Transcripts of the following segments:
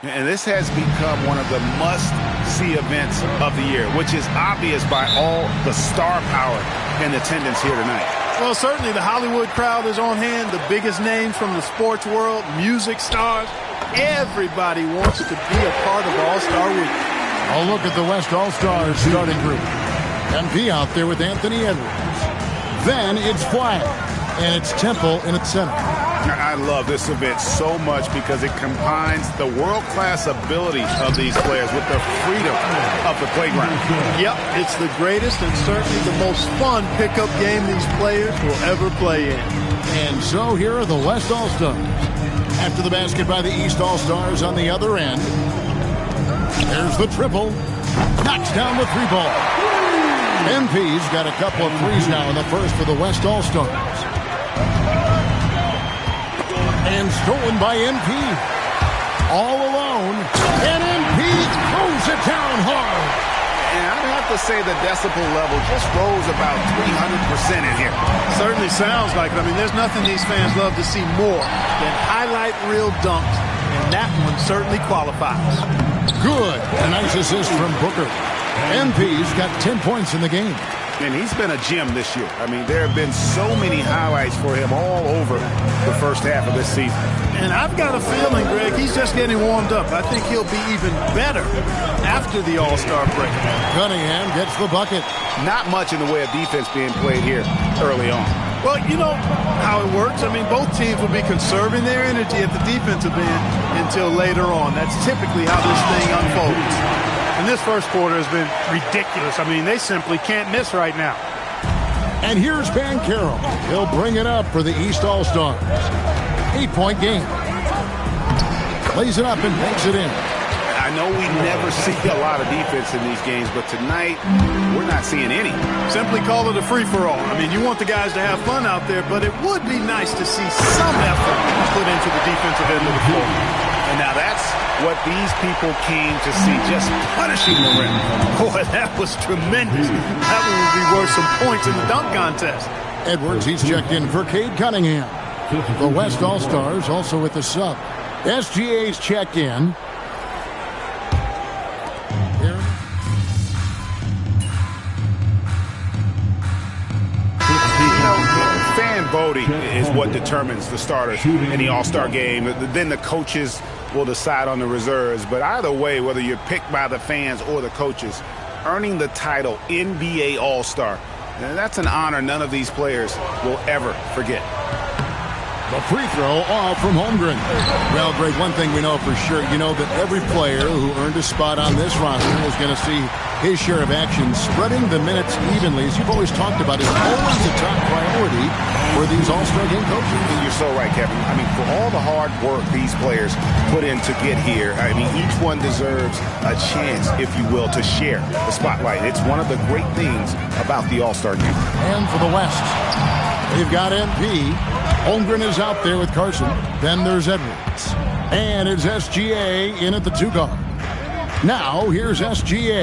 And this has become one of the must-see events of the year, which is obvious by all the star power in attendance here tonight. Well, certainly the Hollywood crowd is on hand, the biggest names from the sports world, music stars. Everybody wants to be a part of All-Star Week. A look at the West All-Stars starting group. MP out there with Anthony Edwards. Then it's Flag, and it's Temple in its center. I love this event so much because it combines the world-class ability of these players with the freedom of the playground. Yep, it's the greatest and certainly the most fun pickup game these players will ever play in. And so here are the West All-Stars. After the basket by the East All-Stars on the other end. There's the triple. Knocks down the three ball. MP's got a couple of threes now in the first for the West All-Stars. And stolen by MP. All alone. And MP throws it down hard. And I'd have to say the decibel level just rose about 300% in here. Certainly sounds like it. I mean, there's nothing these fans love to see more than highlight reel dunks. And that one certainly qualifies. Good. A nice assist from Booker. MP's got 10 points in the game. And he's been a gem this year. I mean, there have been so many highlights for him all over the first half of this season. And I've got a feeling, Greg, he's just getting warmed up. I think he'll be even better after the All-Star break. Cunningham gets the bucket. Not much in the way of defense being played here early on. Well, you know how it works. I mean, both teams will be conserving their energy at the defensive end until later on. That's typically how this thing unfolds. And this first quarter has been ridiculous. I mean, they simply can't miss right now. And here's Banchero. He'll bring it up for the East All-Stars. 8-point game. Plays it up and banks it in. I know we never see a lot of defense in these games, but tonight we're not seeing any. Simply call it a free-for-all. I mean, you want the guys to have fun out there, but it would be nice to see some effort put into the defensive end of the floor. And now that's what these people came to see, just punishing the rim. Boy, that was tremendous. That one would be worth some points in the dunk contest. Edwards, he's checked in for Cade Cunningham. The West All-Stars also with the sub. SGA's checked in. Fan voting is what determines the starters in the All-Star game. Then the coaches will decide on the reserves. But either way, whether you're picked by the fans or the coaches, earning the title NBA All-Star, that's an honor none of these players will ever forget. The free throw off from Holmgren. Well, Greg, one thing we know for sure, you know that every player who earned a spot on this roster is going to see his share of action. Spreading the minutes evenly, as you've always talked about, is always a top priority for these All-Star game coaches. You're so right, Kevin. I mean, for all the hard work these players put in to get here, I mean, each one deserves a chance, if you will, to share the spotlight. It's one of the great things about the All-Star game. And for the West, they've got MP. Holmgren is out there with Carson. Then there's Edwards. And it's SGA in at the 2 guard. Now here's SGA.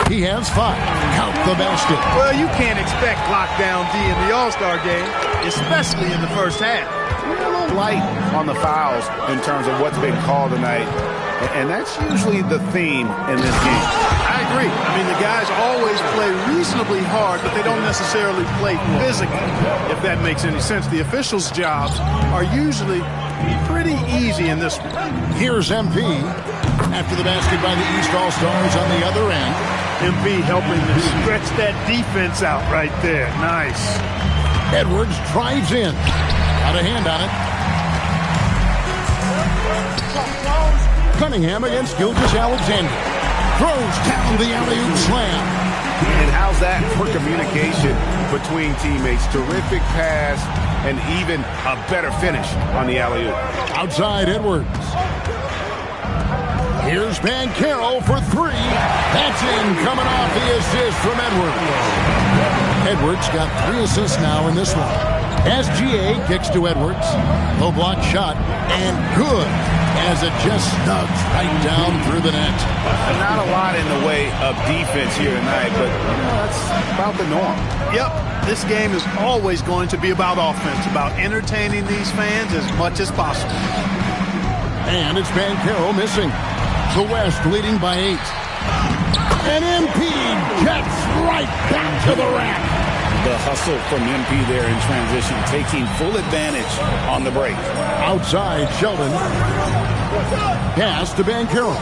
He has 5. Count the basket. Well, you can't expect lockdown D in the All-Star game, especially in the first half. We're a little light on the fouls in terms of what's been called tonight. And that's usually the theme in this game. I agree. I mean, the guys always play reasonably hard, but they don't necessarily play physically, if that makes any sense. The officials' jobs are usually pretty easy in this one. Here's MP. After the basket by the East All-Stars on the other end. MP helping to stretch that defense out right there. Nice. Edwards drives in. Got a hand on it. Cunningham against Gilgeous-Alexander. Throws down the alley-oop slam. And how's that for communication between teammates? Terrific pass and even a better finish on the alley-oop. Outside Edwards. Here's Banchero for 3. That's in, coming off the assist from Edwards. Edwards got 3 assists now in this one. SGA kicks to Edwards. Low block shot, and good, as it just snugs right down through the net. Not a lot in the way of defense here tonight, but that's about the norm. Yep, this game is always going to be about offense, about entertaining these fans as much as possible. And it's Bankero missing. The West leading by 8. And MP gets right back to the rack. The hustle from MP there in transition, taking full advantage on the break. Outside, Sheldon. Pass to Bankero.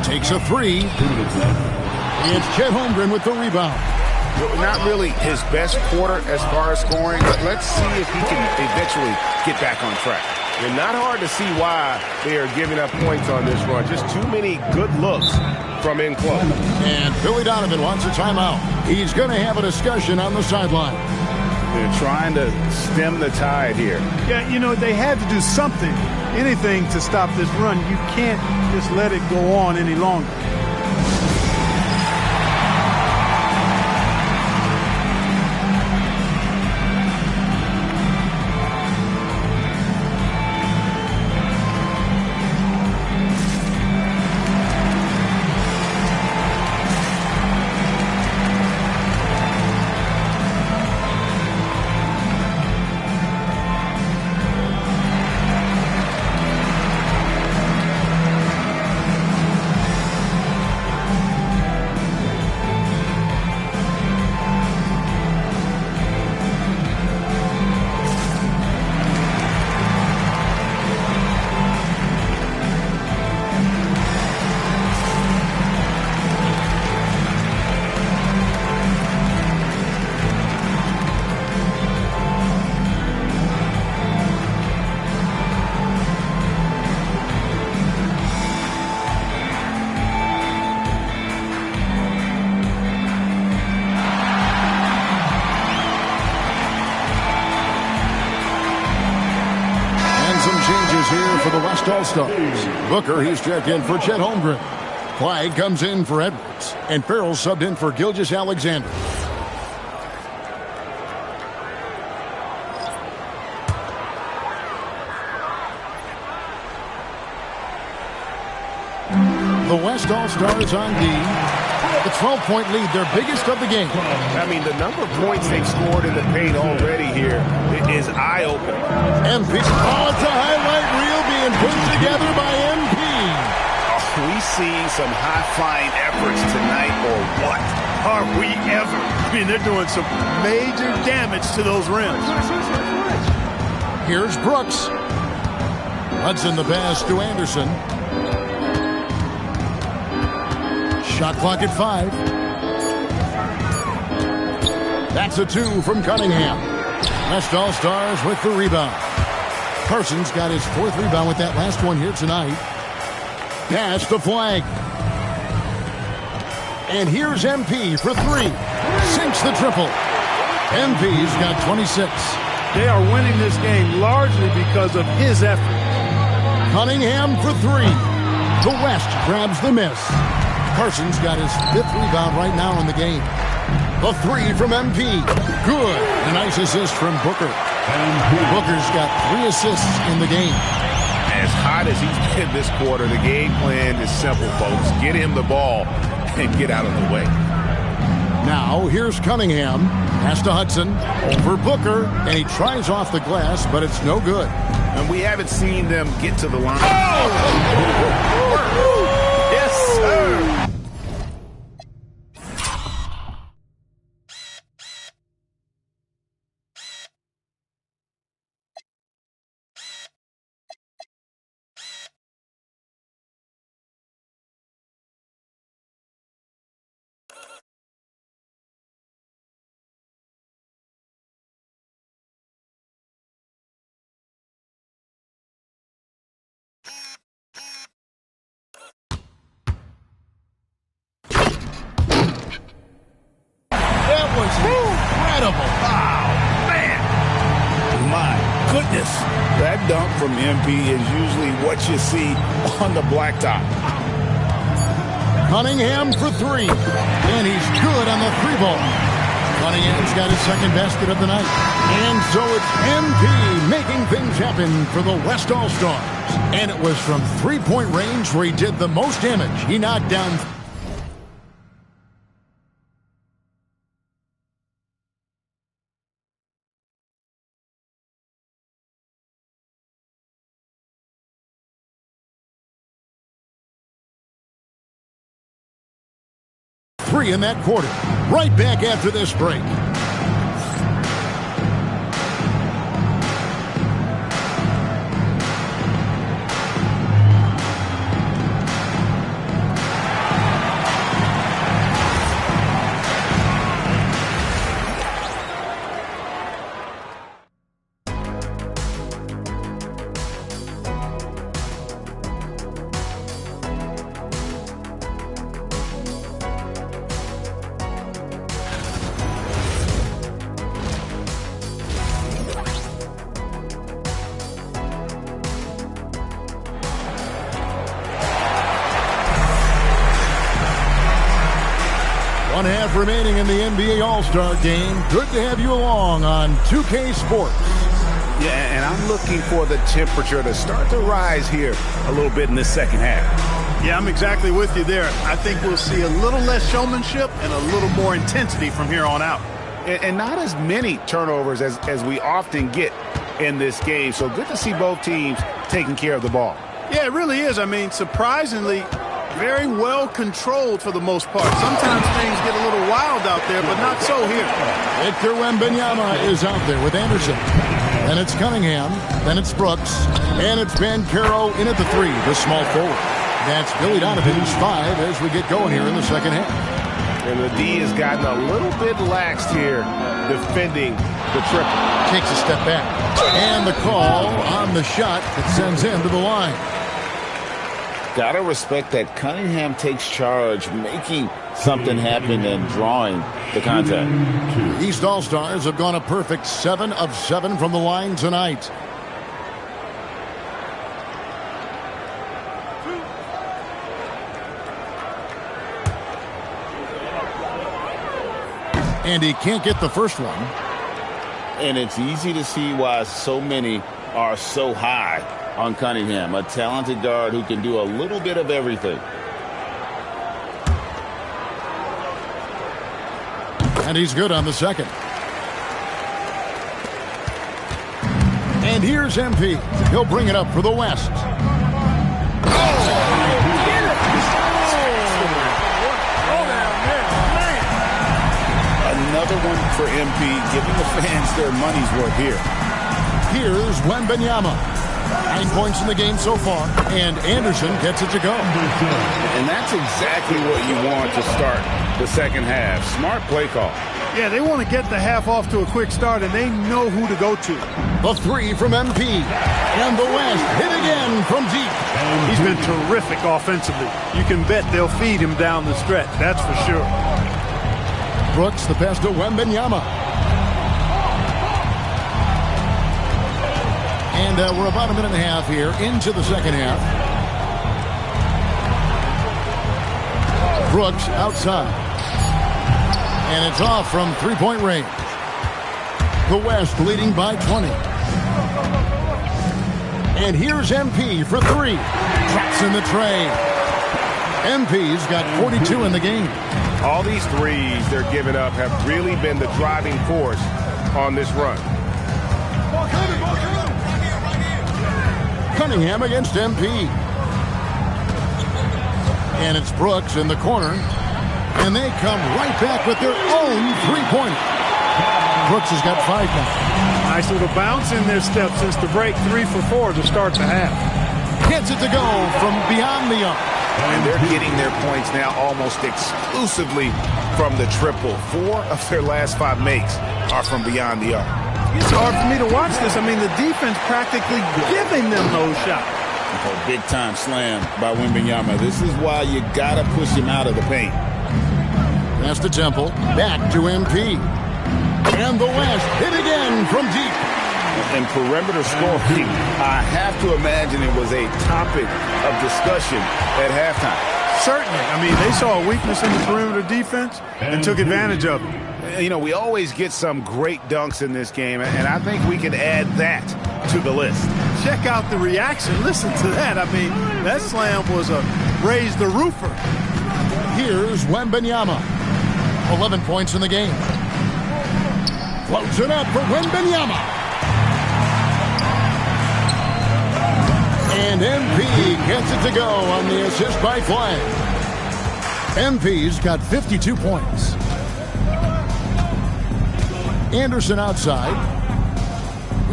Takes a 3. It's Chet Holmgren with the rebound. Not really his best quarter as far as scoring, but let's see if he can eventually get back on track. And not hard to see why they are giving up points on this run. Just too many good looks from in close. And Billy Donovan wants a timeout. He's going to have a discussion on the sideline. They're trying to stem the tide here. Yeah, you know, they had to do something, anything to stop this run. You can't just let it go on any longer. Here for the West All-Stars. Booker, he's checked in for Chet Holmgren. Clyde comes in for Edwards. And Farrell subbed in for Gilgeous-Alexander. The West All-Stars on D. The 12-point lead, their biggest of the game. I mean, the number of points they've scored in the paint already here is eye-opening. MP. Oh, it's a highlight reel being put together by MP. Are we seeing some high-flying efforts tonight, or what? Are we ever? I mean, they're doing some major damage to those rims. Here's Brooks. Hudson the pass to Anderson. Shot clock at 5. That's a 2 from Cunningham. West All-Stars with the rebound. Parsons got his 4th rebound with that last one here tonight. Pass to Flag. And here's MP for 3. Sinks the triple. MP's got 26. They are winning this game largely because of his effort. Cunningham for 3. The West grabs the miss. Parsons got his 5th rebound right now in the game. The 3 from MP. Good. A nice assist from Booker. Booker's got 3 assists in the game. As hot as he's been this quarter, the game plan is simple, folks. Get him the ball and get out of the way. Now, here's Cunningham. Pass to Hudson. Over Booker. And he tries off the glass, but it's no good. And we haven't seen them get to the line. Yes, sir. Incredible. Wow, man. My goodness. That dunk from MP is usually what you see on the blacktop. Cunningham for 3. And he's good on the 3-ball. Cunningham's got his 2nd basket of the night. And so it's MP making things happen for the West All-Stars. And it was from 3-point range where he did the most damage. He knocked down 3 in that quarter. Right back after this break. One half remaining in the NBA All-Star Game. Good to have you along on 2K Sports. Yeah, and I'm looking for the temperature to start to rise here a little bit in this second half. Yeah, I'm exactly with you there. I think we'll see a little less showmanship and a little more intensity from here on out. And not as many turnovers as we often get in this game. So good to see both teams taking care of the ball. Yeah, it really is. I mean, surprisingly, very well controlled for the most part. Sometimes things get a little wild out there, but not so here. Victor Wembanyama is out there with Anderson. Then it's Cunningham. Then it's Brooks. And it's Banchero in at the 3, the small forward. That's Billy Donovan's 5 as we get going here in the second half. And the D has gotten a little bit laxed here defending the triple. Takes a step back. And the call on the shot that sends him to the line. Gotta respect that Cunningham takes charge, making something happen and drawing the contact. East All-Stars have gone a perfect 7 of 7 from the line tonight. And he can't get the first one. And it's easy to see why so many are so high on Cunningham, a talented guard who can do a little bit of everything. And he's good on the second. And here's MP. He'll bring it up for the West. Another one for MP, giving the fans their money's worth here. Here's Wembanyama. 9 points in the game so far, and Anderson gets it to go. And that's exactly what you want to start the second half. Smart play call. Yeah, they want to get the half off to a quick start, and they know who to go to. The 3 from MP. And the West hit again from deep. He's been terrific offensively. You can bet they'll feed him down the stretch, that's for sure. Brooks, the pass to Wembanyama. And we're about a minute and a half here into the second half. Brooks outside. And it's off from three-point range. The West leading by 20. And here's MP for 3. Drops in the tray. MP's got 42 in the game. All these threes they're giving up have really been the driving force on this run. Cunningham against MP. And it's Brooks in the corner. And they come right back with their own three-pointer. Brooks has got 5 now. Nice little bounce in their step since the break. 3 for 4 to start the half. Gets it to go from beyond the arc. And they're getting their points now almost exclusively from the triple. 4 of their last 5 makes are from beyond the arc. It's hard for me to watch this. I mean, the defense practically giving them those shots. A big-time slam by Wembanyama. This is why you got to push him out of the paint. That's the Temple. Back to MP. And the West hit again from deep. And perimeter scoring, I have to imagine it was a topic of discussion at halftime. Certainly. I mean, they saw a weakness in the perimeter defense and took advantage of it. You know, we always get some great dunks in this game, and I think we can add that to the list. Check out the reaction. Listen to that. I mean, that slam was a raise the roofer. Here's Wembanyama. 11 points in the game. Floats it up for Wembanyama. And MP gets it to go on the assist by Flagg. MP's got 52 points. Anderson outside.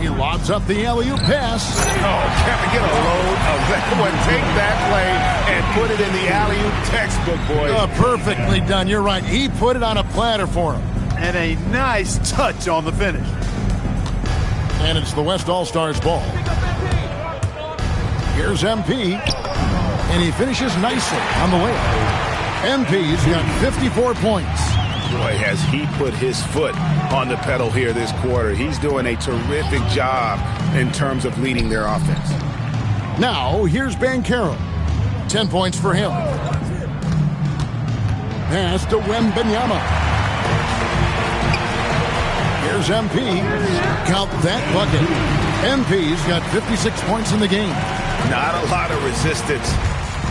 He lobs up the alley-oop pass. Oh, can we get a load of that one? Take that play and put it in the alley-oop textbook, boys. Perfectly done. You're right. He put it on a platter for him. And a nice touch on the finish. And it's the West All-Stars ball. Here's MP. And he finishes nicely on the layup. MP's got 54 points. Boy, has he put his foot on the pedal here this quarter. He's doing a terrific job in terms of leading their offense. Now, here's Bankero. 10 points for him. Pass to Wembanyama. Here's MP. Count that bucket. MP's got 56 points in the game. Not a lot of resistance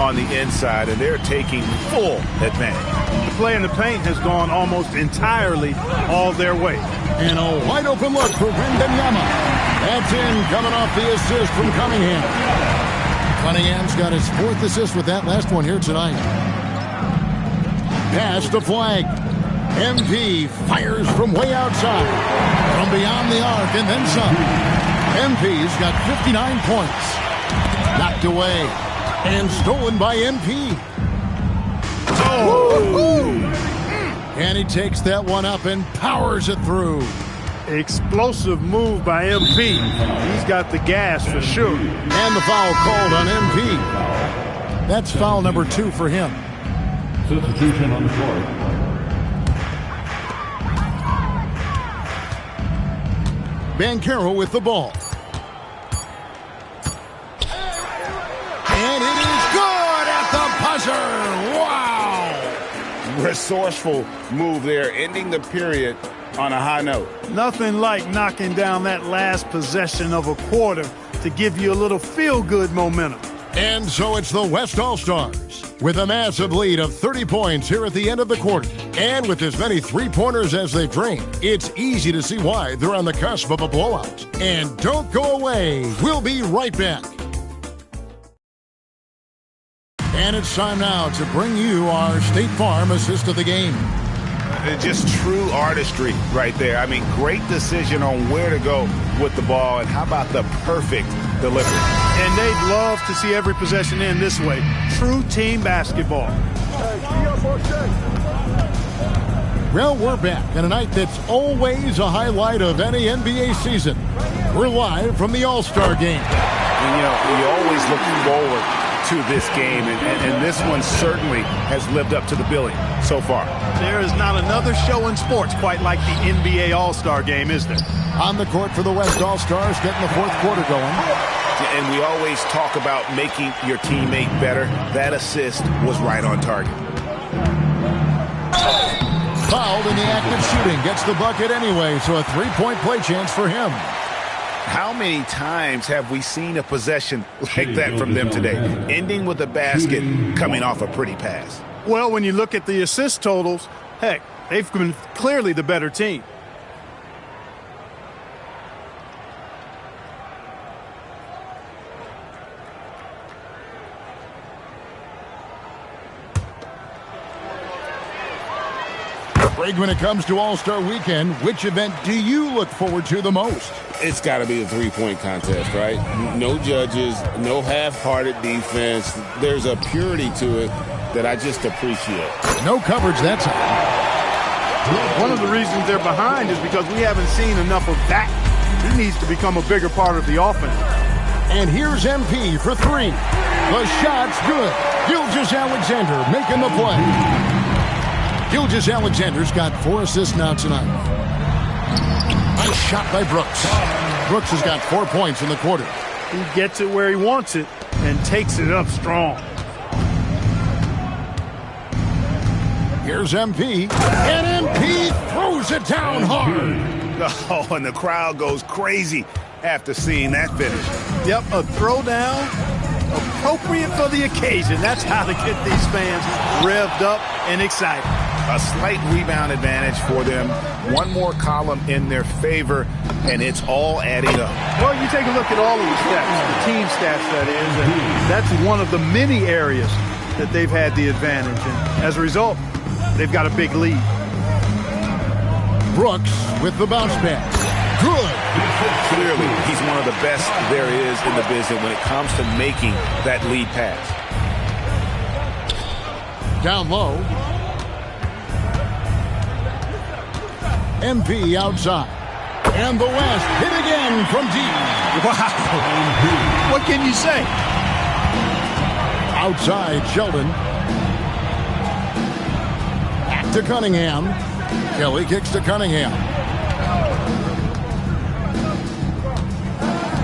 on the inside, and they're taking full advantage. The play in the paint has gone almost entirely all their way. And a wide open look for Wembanyama. That's in, coming off the assist from Cunningham. Cunningham's got his 4th assist with that last one here tonight. Pass to Flag. MP fires from way outside. From beyond the arc and then some. MP's got 59 points. Knocked away. And stolen by MP. Oh! And he takes that one up and powers it through. Explosive move by MP. He's got the gas for sure. And the foul called on MP. That's foul number 2 for him. Substitution on the court. Bankero with the ball. And it is good at the buzzer. Wow. Resourceful move there, ending the period on a high note. Nothing like knocking down that last possession of a quarter to give you a little feel-good momentum. And so it's the West All-Stars with a massive lead of 30 points here at the end of the quarter. And with as many three-pointers as they've drained, it's easy to see why they're on the cusp of a blowout. And don't go away. We'll be right back. And it's time now to bring you our State Farm assist of the game. Just true artistry right there. I mean, great decision on where to go with the ball, and how about the perfect delivery? And they'd love to see every possession end this way. True team basketball. Well, we're back on a night that's always a highlight of any NBA season. We're live from the All-Star game. And, you know, we always look forward to this game, and this one certainly has lived up to the billing so far. There is not another show in sports quite like the NBA All-Star game, is there? On the court for the West All-Stars, getting the 4th quarter going. And we always talk about making your teammate better. That assist was right on target. Fouled in the act of shooting. Gets the bucket anyway, so a 3-point play chance for him. How many times have we seen a possession like that from them today, ending with a basket coming off a pretty pass? Well, when you look at the assist totals, heck, they've been clearly the better team. Greg, when it comes to All-Star Weekend, which event do you look forward to the most? It's got to be the three-point contest, right? No judges, no half-hearted defense. There's a purity to it that I just appreciate. No coverage that time. One of the reasons they're behind is because we haven't seen enough of that. He needs to become a bigger part of the offense. And here's MP for 3. The shot's good. Gilgeous-Alexander making the play. Gilgeous-Alexander's got 4 assists now tonight. Nice shot by Brooks. Brooks has got 4 points in the quarter. He gets it where he wants it and takes it up strong. Here's MP. And MP throws it down hard. Oh, and the crowd goes crazy after seeing that finish. Yep, a throwdown appropriate for the occasion. That's how to get these fans revved up and excited. A slight rebound advantage for them. One more column in their favor, and it's all adding up. Well, you take a look at all of the stats, the team stats, that is, and that's one of the many areas that they've had the advantage. And as a result, they've got a big lead. Brooks with the bounce pass. Good. Clearly, he's one of the best there is in the business when it comes to making that lead pass. Down low. MP outside. And the West hit again from deep. Wow. What can you say? Outside Sheldon. Back to Cunningham. Kelly kicks to Cunningham.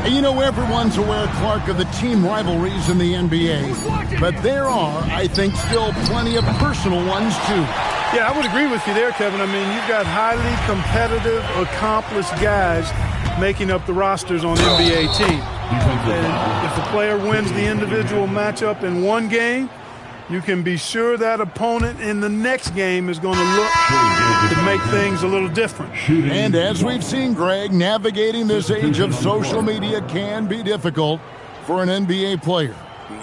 And you know, everyone's aware, Clark, of the team rivalries in the NBA. But there are, I think, still plenty of personal ones, too. Yeah, I would agree with you there, Kevin. I mean, you've got highly competitive, accomplished guys making up the rosters on NBA teams. And if a player wins the individual matchup in one game, you can be sure that opponent in the next game is going to look to make things a little different. And as we've seen, Greg, navigating this age of social media can be difficult for an NBA player.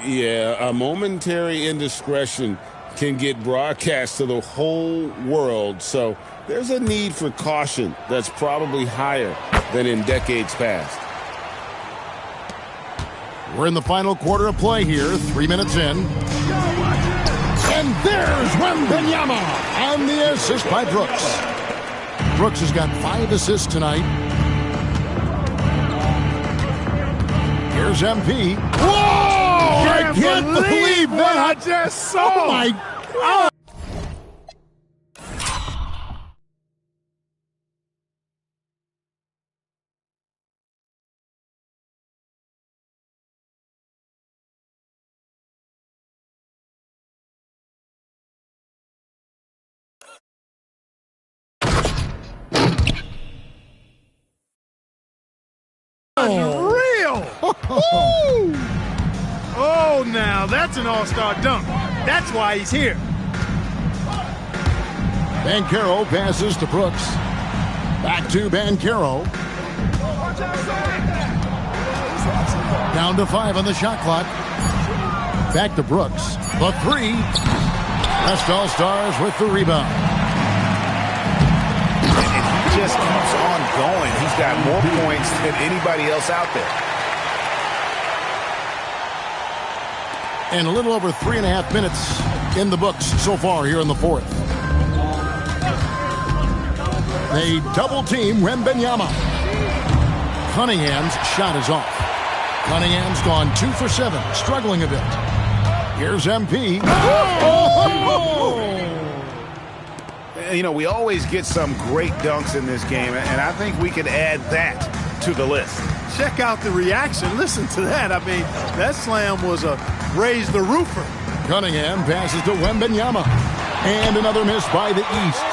Yeah, a momentary indiscretion can get broadcast to the whole world, so there's a need for caution that's probably higher than in decades past. We're in the final quarter of play here, 3 minutes in. And there's Wembanyama on the assist by Brooks. Brooks has got 5 assists tonight. Here's MP. Whoa! I can't believe what that! I just saw! Oh my God! Unreal! Oh, now that's an all-star dunk. That's why he's here. Banchero passes to Brooks. Back to Banchero. Down to 5 on the shot clock. Back to Brooks. The 3. West All-Stars with the rebound. And he just keeps on going. He's got more points than anybody else out there. And a little over 3.5 minutes in the books so far here in the fourth. They double team Wembanyama. Cunningham's shot is off. Cunningham's gone 2 for 7, struggling a bit. Here's MP. You know, we always get some great dunks in this game, and I think we could add that to the list. Check out the reaction. Listen to that. I mean, that slam was a raise the roofer. Cunningham passes to Wembanyama. And another miss by the East.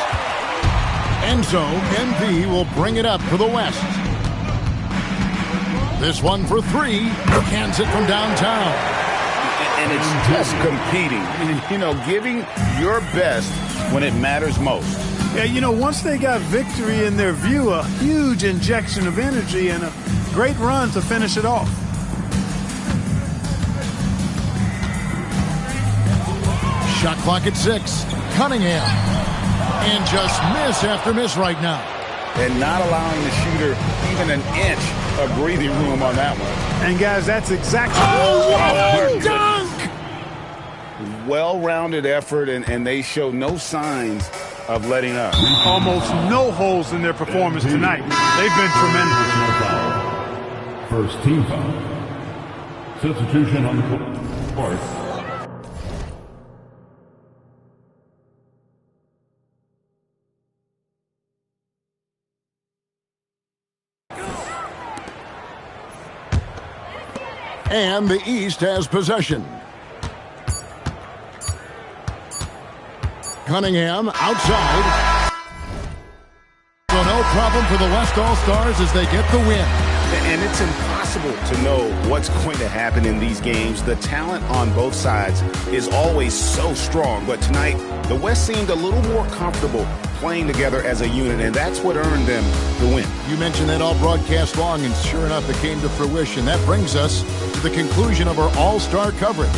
And so MP will bring it up for the West. This one for 3. Cans it from downtown. And it's just competing. You know, giving your best when it matters most. Yeah, you know, once they got victory in their view, a huge injection of energy and a great run to finish it off. Shot clock at 6. Cunningham. And just miss after miss right now. And not allowing the shooter even an inch of breathing room on that one. And, guys, that's exactly... Oh, dunk! Well-rounded effort, and they show no signs of letting up. Almost no holes in their performance tonight. They've been tremendous. First team foul. Substitution on the court. And the East has possession. Cunningham outside. So no problem for the West All-Stars as they get the win. And it's impossible to know what's going to happen in these games. The talent on both sides is always so strong. But tonight, the West seemed a little more comfortable playing together as a unit, and that's what earned them the win. You mentioned that all broadcast long, and sure enough, it came to fruition. That brings us to the conclusion of our All-Star coverage.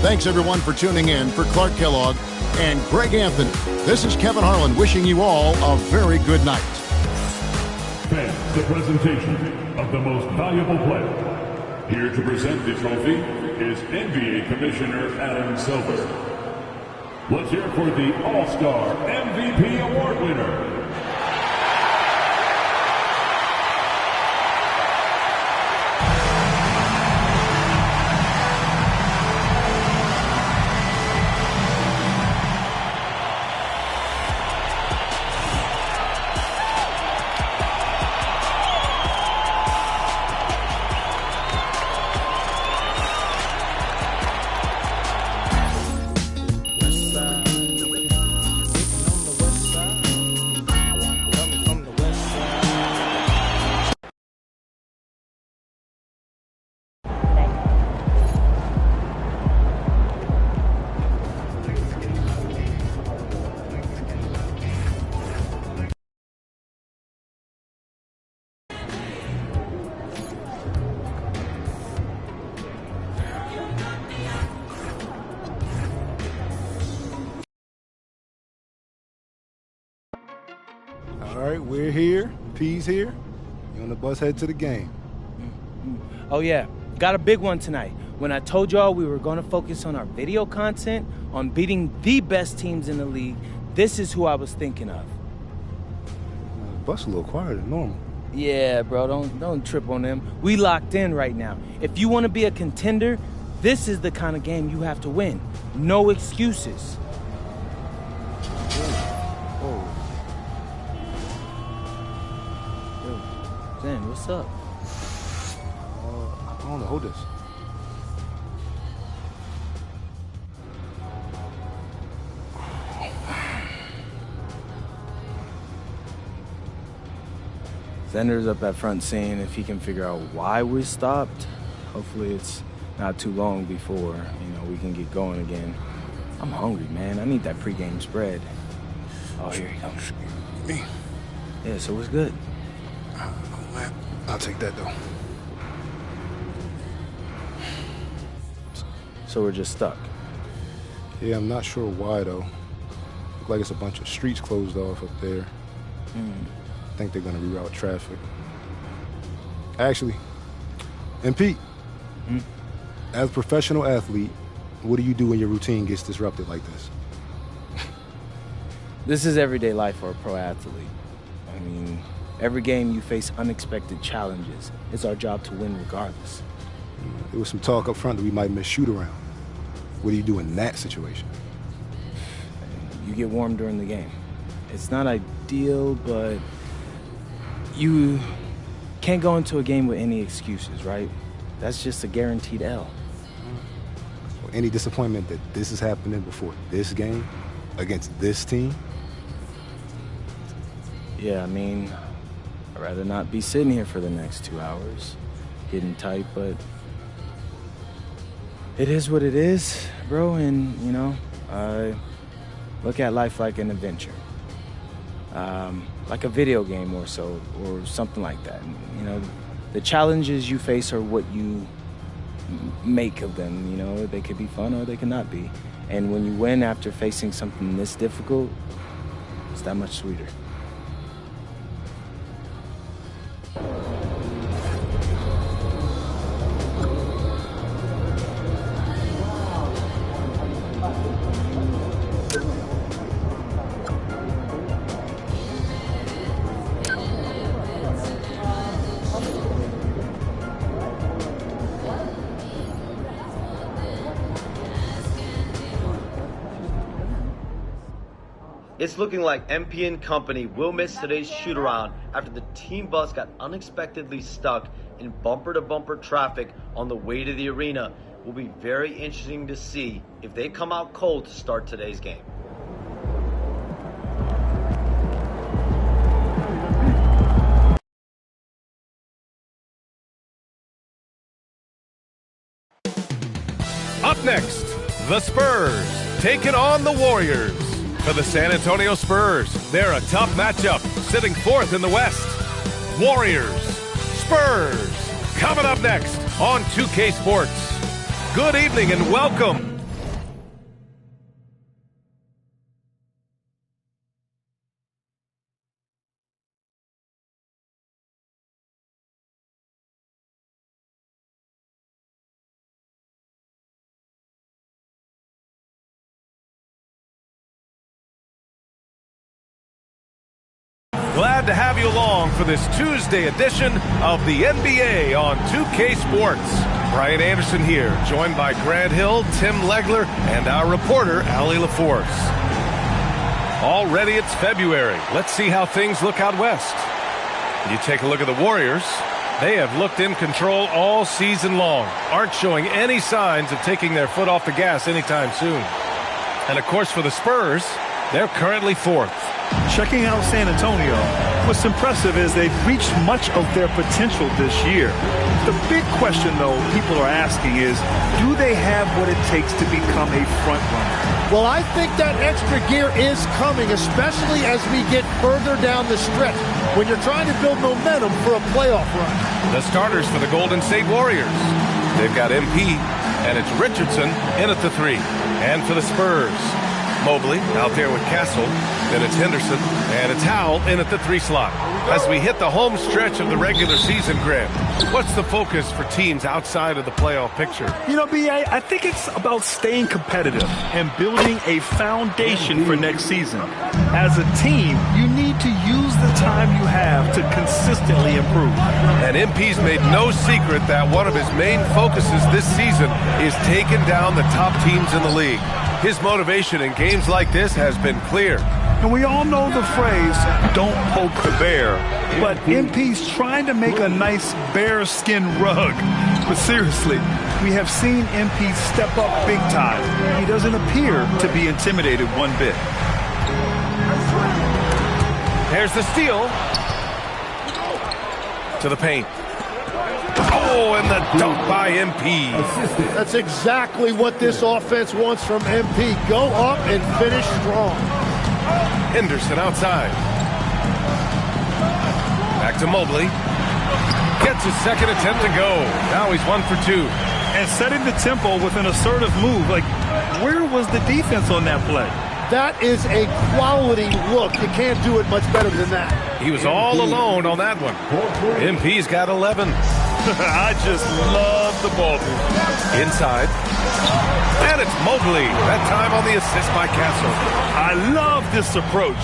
Thanks, everyone, for tuning in. For Clark Kellogg and Greg Anthony, this is Kevin Harlan wishing you all a very good night. Fans, the presentation of the most valuable player. Here to present the trophy is NBA Commissioner Adam Silver. Let's hear for the All-Star MVP Award winner. All right, we're here. P's here. You on the bus head to the game. Oh, yeah. Got a big one tonight. When I told y'all we were going to focus on our video content, on beating the best teams in the league, this is who I was thinking of. The bus a little quieter than normal. Yeah, bro, don't trip on them. We locked in right now. If you want to be a contender, this is the kind of game you have to win. No excuses. Zen, what's up? I don't know. Hold this. Zender's up at front seeing if he can figure out why we stopped. Hopefully it's not too long before, we can get going again. I'm hungry, man. I need that pregame spread. Oh, here he comes. Me? Yeah, so what's good? I'll take that, though. So we're just stuck. Yeah, I'm not sure why, though. Look like it's a bunch of streets closed off up there. I think they're going to reroute traffic. Actually, and Pete, as a professional athlete, what do you do when your routine gets disrupted like this? This is everyday life for a pro athlete. I mean, every game you face unexpected challenges. It's our job to win regardless. There was some talk up front that we might miss shoot-around. What do you do in that situation? You get warm during the game. It's not ideal, but you can't go into a game with any excuses, right? That's just a guaranteed L. Well, any disappointment that this is happening before this game against this team? Yeah, I mean, I'd rather not be sitting here for the next 2 hours, getting tight, but it is what it is, bro, and, I look at life like an adventure. Like a video game or so, or something like that. The challenges you face are what you make of them, They could be fun or they could not be. And when you win after facing something this difficult, it's that much sweeter. It's looking like MP and company will miss today's shoot-around after the team bus got unexpectedly stuck in bumper-to-bumper traffic on the way to the arena. Will be very interesting to see if they come out cold to start today's game. Up next, the Spurs taking on the Warriors. For the San Antonio Spurs, they're a tough matchup, sitting fourth in the West. Warriors, Spurs, coming up next on 2K Sports. Good evening and welcome Glad to have you along for this Tuesday edition of the NBA on 2K Sports. Brian Anderson here, joined by Grant Hill, Tim Legler, and our reporter, Allie LaForce. Already it's February. Let's see how things look out west. You take a look at the Warriors. They have looked in control all season long, aren't showing any signs of taking their foot off the gas anytime soon. And of course for the Spurs, they're currently 4th. Checking out San Antonio, what's impressive is they've reached much of their potential this year. The big question, though, people are asking is, do they have what it takes to become a front runner? Well, I think that extra gear is coming, especially as we get further down the stretch, when you're trying to build momentum for a playoff run. The starters for the Golden State Warriors. They've got MP, and it's Richardson in at the 3. And for the Spurs, Mobley out there with Castle, then it's Henderson, and it's Howell in at the 3 slot. As we hit the home stretch of the regular season, Grant, what's the focus for teams outside of the playoff picture? You know, B.A., I think it's about staying competitive and building a foundation for next season. As a team, you need to use the time you have to consistently improve. And MP's made no secret that one of his main focuses this season is taking down the top teams in the league. His motivation in games like this has been clear. And we all know the phrase, don't poke the bear. But MP's trying to make a nice bearskin rug. But seriously, we have seen MP step up big time. He doesn't appear to be intimidated one bit. There's the steal. To the paint. Oh, and the dunk by MP. That's exactly what this offense wants from MP. Go up and finish strong. Henderson outside. Back to Mobley. Gets his second attempt to go. Now he's 1 for 2. And setting the tempo with an assertive move. Like, where was the defense on that play? That is a quality look. You can't do it much better than that. He was all alone on that one. MP's got 11. I just love the ball move. Inside. And it's Mobley. That time on the assist by Castle. I love this approach.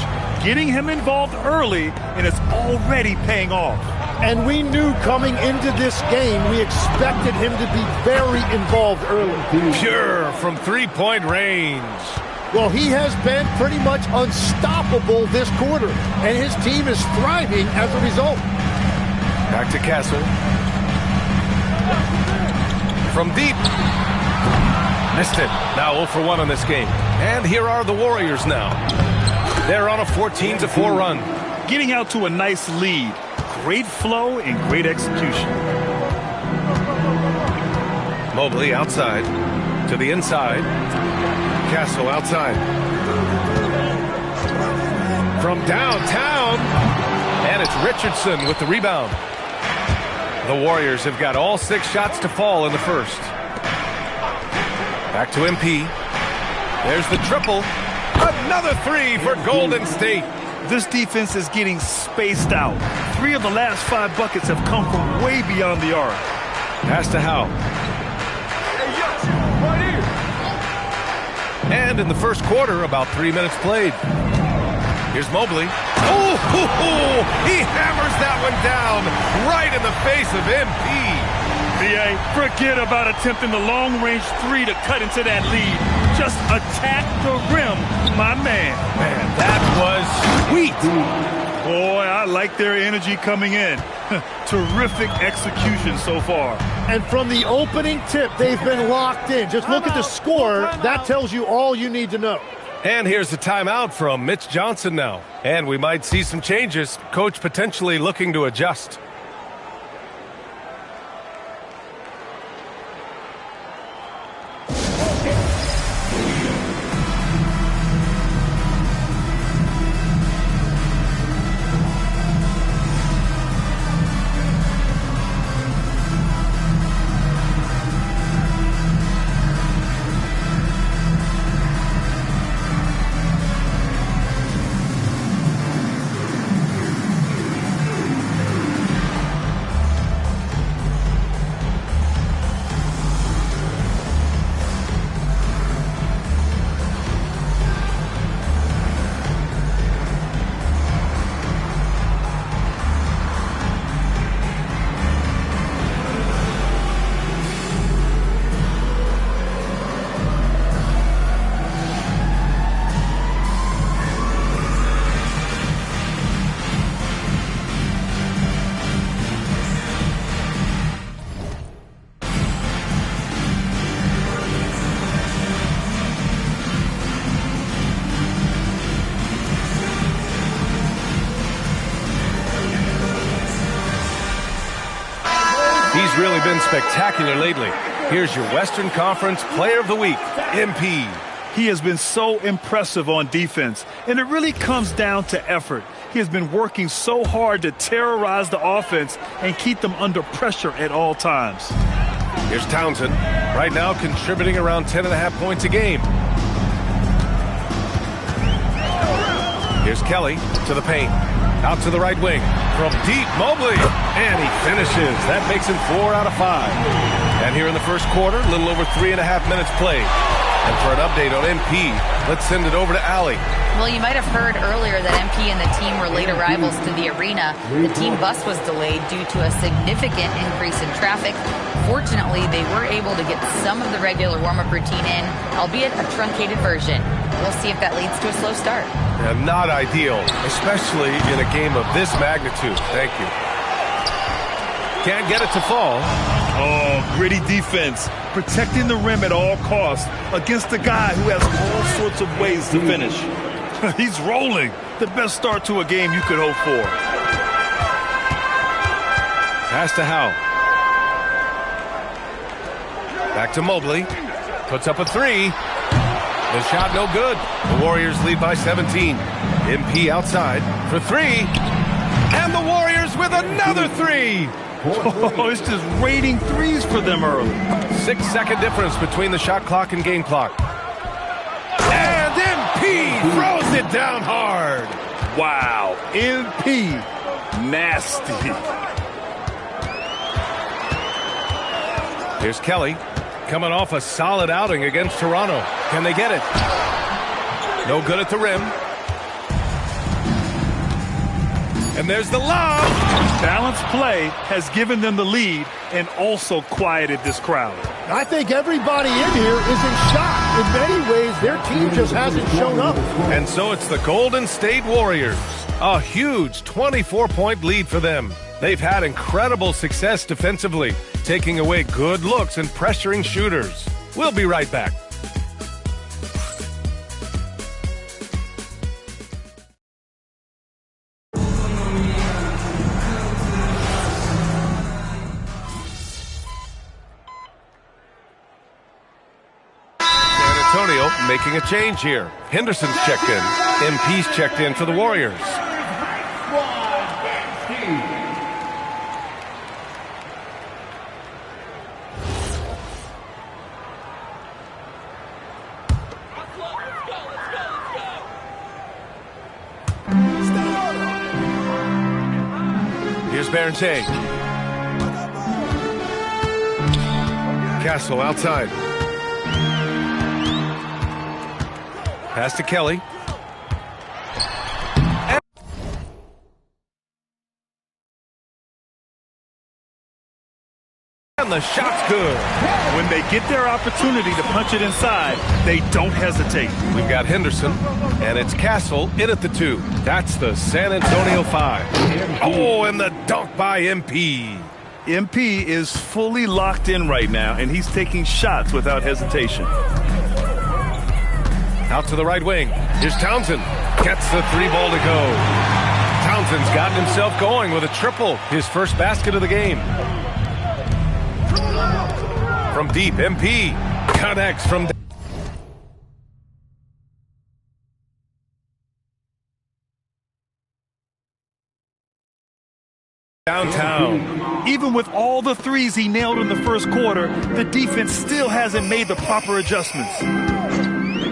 Getting him involved early, and it's already paying off. And we knew coming into this game, we expected him to be very involved early. Pure from three-point range. Well, he has been pretty much unstoppable this quarter, and his team is thriving as a result. Back to Castle. From deep. Missed it. Now 0 for 1 on this game. And here are the Warriors now. They're on a 14-4 run. Getting out to a nice lead. Great flow and great execution. Mobley outside. To the inside. Castle outside. From downtown. And it's Richardson with the rebound. The Warriors have got all 6 shots to fall in the first. Back to MP. There's the triple. Another 3 for Golden State. This defense is getting spaced out. 3 of the last 5 buckets have come from way beyond the arc. Pass to Howell. And in the first quarter, about 3 minutes played. Here's Mobley. Oh, he hammers that one down right in the face of MP. B.A., forget about attempting the long-range 3 to cut into that lead. Just attack the rim, my man. Man, that was sweet. Boy, I like their energy coming in. Terrific execution so far. And from the opening tip, they've been locked in. Just look at the score. That tells you all you need to know. And here's the timeout from Mitch Johnson now. And we might see some changes. Coach potentially looking to adjust. He's really been spectacular lately. Here's your Western Conference Player of the Week, MP. He has been so impressive on defense, and it really comes down to effort. He has been working so hard to terrorize the offense and keep them under pressure at all times. Here's Townsend, right now contributing around 10.5 points a game. Here's Kelly to the paint. Out to the right wing. From deep, Mobley. And he finishes. That makes him 4 out of 5. And here in the first quarter, a little over 3.5 minutes played. And for an update on MP, let's send it over to Allie. Well, you might have heard earlier that MP and the team were late arrivals to the arena. The team bus was delayed due to a significant increase in traffic. Fortunately, they were able to get some of the regular warm-up routine in, albeit a truncated version. We'll see if that leads to a slow start. Yeah, not ideal, especially in a game of this magnitude. Thank you. Can't get it to fall. Oh, gritty defense, protecting the rim at all costs against a guy who has all sorts of ways to finish. He's rolling. The best start to a game you could hope for. Pass to Howe. Back to Mobley. Puts up a 3. The shot no good. The Warriors lead by 17. MP outside for 3. And the Warriors with another 3. Oh, it's just raining threes for them early. 6-second difference between the shot clock and game clock. And MP throws it down hard. Wow, MP, nasty. Here's Kelly, coming off a solid outing against Toronto. Can they get it? No good at the rim. And there's the lob. Balanced play has given them the lead and also quieted this crowd. I think everybody in here is in shock. In many ways, their team just hasn't shown up. And so it's the Golden State Warriors. A huge 24-point lead for them. They've had incredible success defensively, taking away good looks and pressuring shooters. We'll be right back. Making a change here. Henderson's checked in. MP's checked in for the Warriors. Here's Berente. Castle outside. Pass to Kelly. And the shot's good. When they get their opportunity to punch it inside, they don't hesitate. We've got Henderson, and it's Castle in at the 2. That's the San Antonio 5. Oh, and the dunk by MP. MP is fully locked in right now, and he's taking shots without hesitation. Out to the right wing. Here's Townsend. Gets the 3-ball to go. Townsend's gotten himself going with a triple. His first basket of the game. From deep, MP connects from downtown. Even with all the threes he nailed in the first quarter, the defense still hasn't made the proper adjustments.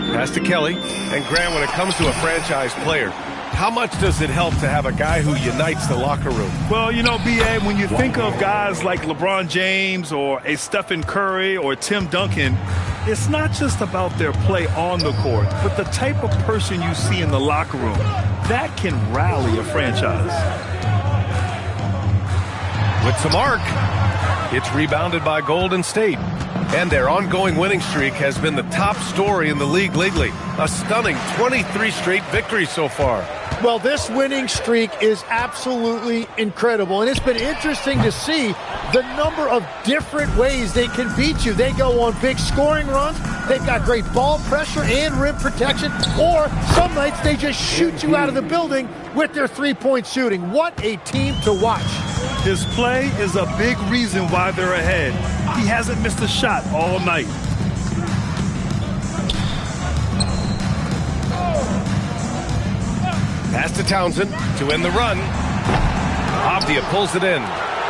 Pass to Kelly. And Grant, when it comes to a franchise player, how much does it help to have a guy who unites the locker room? Well, you know, B.A., when you think of guys like LeBron James or a Stephen Curry or Tim Duncan, it's not just about their play on the court, but the type of person you see in the locker room. That can rally a franchise. With some arc, it's rebounded by Golden State. And their ongoing winning streak has been the top story in the league lately. A stunning 23 straight victories so far. Well, this winning streak is absolutely incredible. And it's been interesting to see the number of different ways they can beat you. They go on big scoring runs. They've got great ball pressure and rim protection. Or some nights they just shoot you out of the building with their three-point shooting. What a team to watch. His play is a big reason why they're ahead. He hasn't missed a shot all night. Pass to Townsend to end the run. Avdia pulls it in.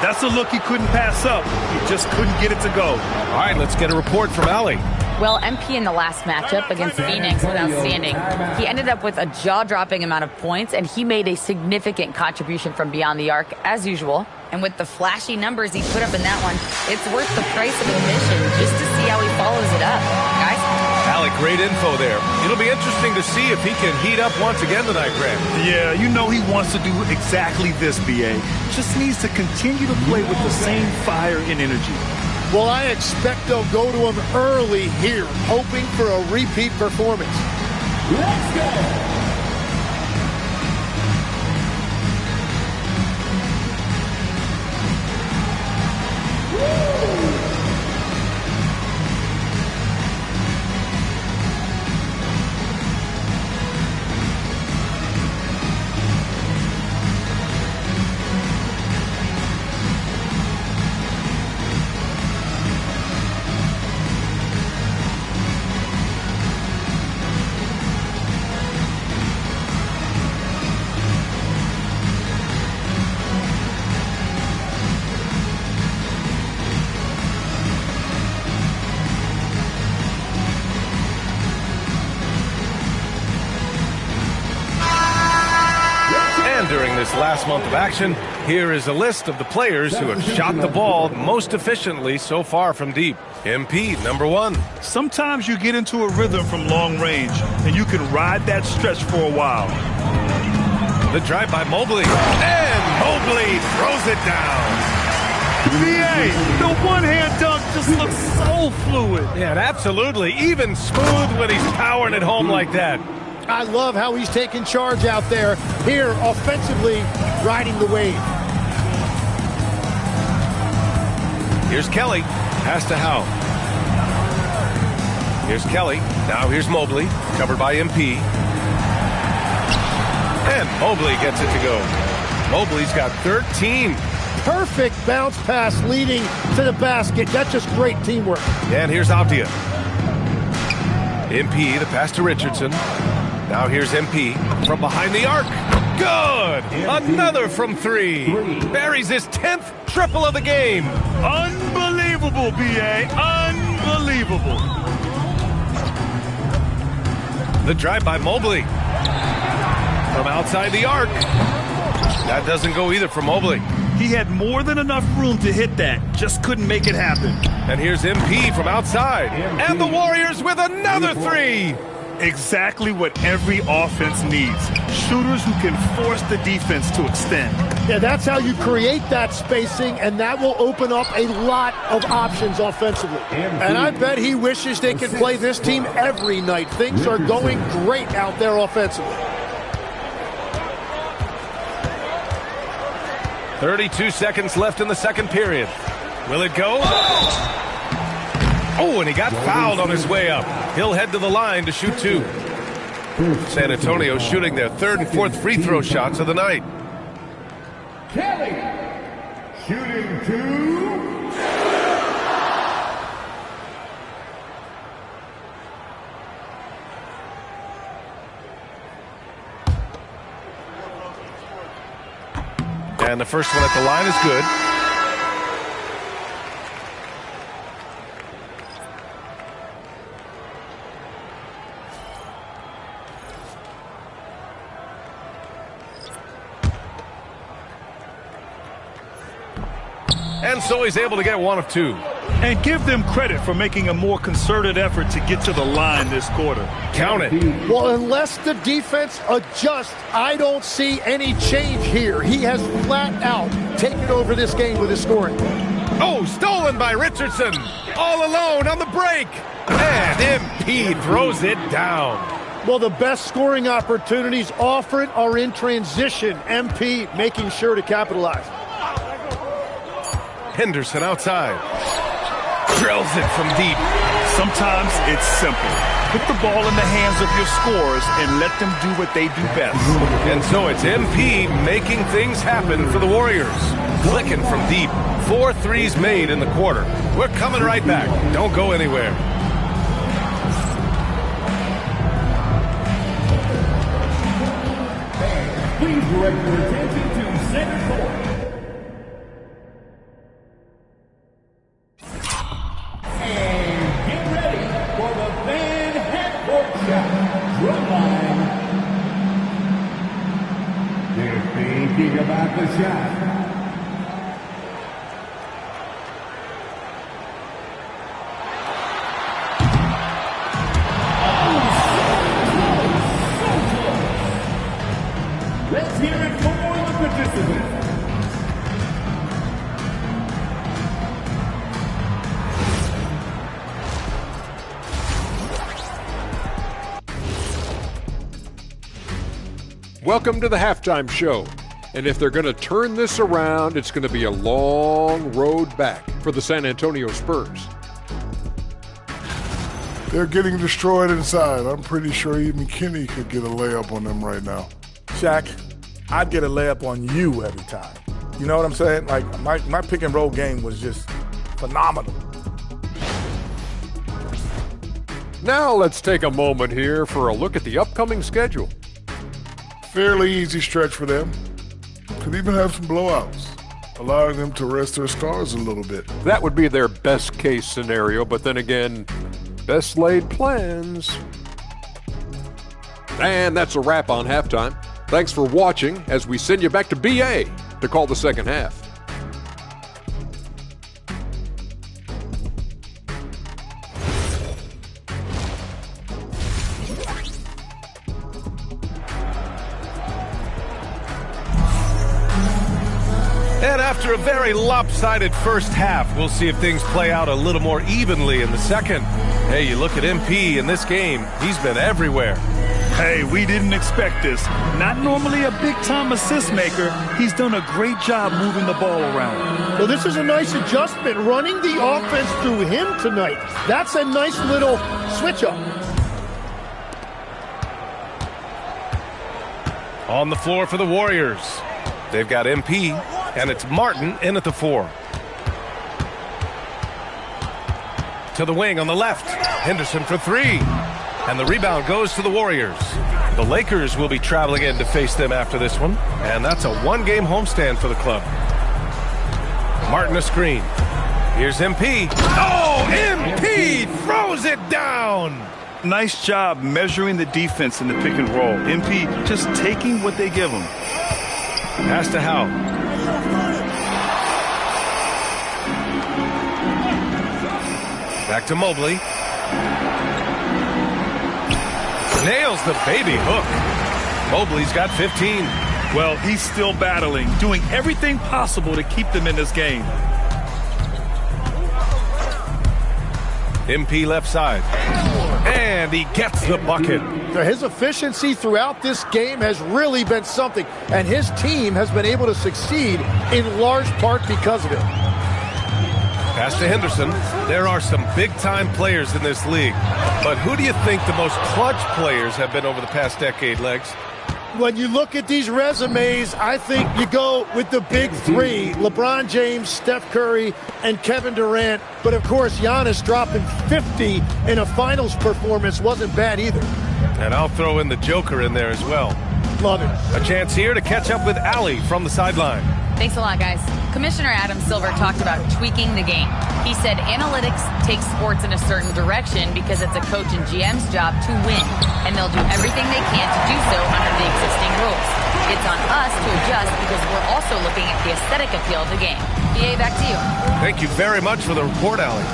That's a look he couldn't pass up. He just couldn't get it to go. All right, let's get a report from Allie. Well, MP in the last matchup against Phoenix was outstanding. He ended up with a jaw-dropping amount of points, and he made a significant contribution from beyond the arc, as usual. And with the flashy numbers he put up in that one, it's worth the price of admission just to see how he follows it up. Guys? Allie, great info there. It'll be interesting to see if he can heat up once again tonight, Graham. Yeah, you know he wants to do exactly this, BA. Just needs to continue to play with the same fire and energy. Well, I expect they'll go to him early here, hoping for a repeat performance. Let's go. During this last month of action, here is a list of the players who have shot the ball most efficiently so far from deep. MP, number 1. Sometimes you get into a rhythm from long range, and you can ride that stretch for a while. The drive by Mobley, and Mobley throws it down. BA, the one-hand dunk just looks so fluid. Yeah, and absolutely, even smooth when he's powering it home like that. I love how he's taking charge out there. Here, offensively, riding the wave. Here's Kelly. Pass to Howe. Here's Kelly. Now here's Mobley. Covered by MP. And Mobley gets it to go. Mobley's got 13. Perfect bounce pass leading to the basket. That's just great teamwork. And here's Avdia. MP, the pass to Richardson. Now here's MP from behind the arc. Good! Another from 3. Buries his 10th triple of the game. Unbelievable, BA. Unbelievable. The drive by Mobley. From outside the arc. That doesn't go either for Mobley. He had more than enough room to hit that. Just couldn't make it happen. And here's MP from outside. And the Warriors with another 3. Exactly what every offense needs. Shooters who can force the defense to extend. Yeah, that's how you create that spacing, and that will open up a lot of options offensively. And I bet he wishes they could play this team every night. Things are going great out there offensively. 32 seconds left in the second period. Will it go? Oh, and he got fouled on his way up. He'll head to the line to shoot 2. San Antonio shooting their 3rd and 4th free throw shots of the night. Kelly, shooting 2. And the first one at the line is good. And so he's able to get 1 of 2. And give them credit for making a more concerted effort to get to the line this quarter. Count it. Well, unless the defense adjusts, I don't see any change here. He has flat out taken over this game with his scoring. Oh, stolen by Richardson. All alone on the break. And MP throws it down. Well, the best scoring opportunities offered are in transition. MP making sure to capitalize. Henderson outside. Drills it from deep. Sometimes it's simple. Put the ball in the hands of your scorers and let them do what they do best. And so it's MP making things happen for the Warriors. clicking from deep. 4 threes made in the quarter. We're coming right back. Don't go anywhere. Please direct your attention to center court. And get ready for the fan half-court shot. Drumline. They're thinking about the shot. Let's hear it for the participants. Welcome to the halftime show. And if they're going to turn this around, it's going to be a long road back for the San Antonio Spurs. They're getting destroyed inside. I'm pretty sure even Kenny could get a layup on them right now. Shaq, I'd get a layup on you every time. You know what I'm saying? Like, my pick and roll game was just phenomenal. Now let's take a moment here for a look at the upcoming schedule. Fairly easy stretch for them. Could even have some blowouts, allowing them to rest their stars a little bit. That would be their best case scenario, but then again, best laid plans. And that's a wrap on halftime. Thanks for watching as we send you back to BA to call the second half. And after a very lopsided first half, we'll see if things play out a little more evenly in the second. Hey, you look at MP in this game, he's been everywhere. Hey, we didn't expect this. Not normally a big-time assist maker. He's done a great job moving the ball around. Well, this is a nice adjustment, running the offense through him tonight. That's a nice little switch-up. On the floor for the Warriors. They've got MP, and it's Martin in at the 4. To the wing on the left. Henderson for 3. And the rebound goes to the Warriors. The Lakers will be traveling in to face them after this one. And that's a one-game homestand for the club. Martin a screen. Here's MP. Oh, MP throws it down. Nice job measuring the defense in the pick and roll. MP just taking what they give him. Pass to Howe. Back to Mobley. Nails the baby hook. Mobley's got 15. Well, he's still battling, doing everything possible to keep them in this game. MP left side. And he gets the bucket. His efficiency throughout this game has really been something, and his team has been able to succeed in large part because of it. Pass to Henderson. There are some big-time players in this league. But who do you think the most clutch players have been over the past decade, Legs? When you look at these resumes, I think you go with the big three, LeBron James, Steph Curry, and Kevin Durant. But, of course, Giannis dropping 50 in a finals performance wasn't bad either. And I'll throw in the Joker in there as well. Love it. A chance here to catch up with Allie from the sideline. Thanks a lot, guys. Commissioner Adam Silver talked about tweaking the game. He said analytics takes sports in a certain direction because it's a coach and GM's job to win, and they'll do everything they can to do so under the existing rules. It's on us to adjust because we're also looking at the aesthetic appeal of the game. BA, back to you. Thank you very much for the report, Allie.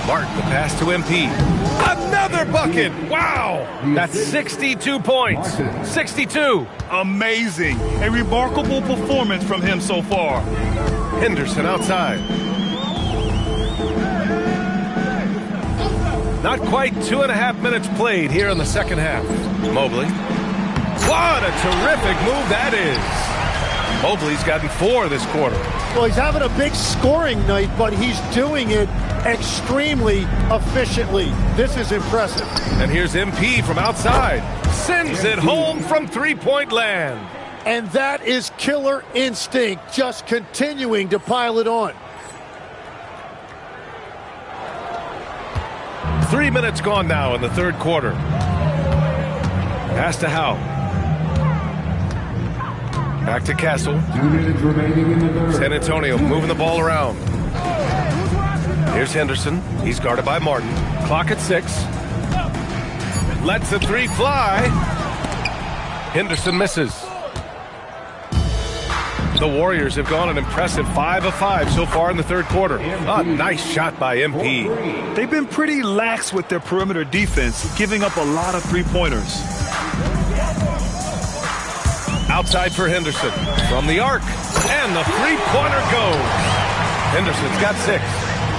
Martin, the pass to MP. Another bucket! Wow! That's 62 points. 62. Amazing. A remarkable performance from him so far. Henderson outside. Not quite 2.5 minutes played here in the second half. Mobley. What a terrific move that is. Mobley's gotten 4 this quarter. Well, he's having a big scoring night, but he's doing it extremely efficiently. This is impressive. And here's MP from outside. Sends it home from three-point land. And that is killer instinct, just continuing to pile it on. 3 minutes gone now in the third quarter. Pass to Howe. Back to Castle. 2 minutes remaining in the third. San Antonio moving the ball around. Here's Henderson. He's guarded by Martin. Clock at 6. Lets the three fly. Henderson misses. The Warriors have gone an impressive 5 of 5 so far in the third quarter. A nice shot by MP. They've been pretty lax with their perimeter defense, giving up a lot of three-pointers. Outside for Henderson. From the arc. And the three-pointer goes. Henderson's got 6.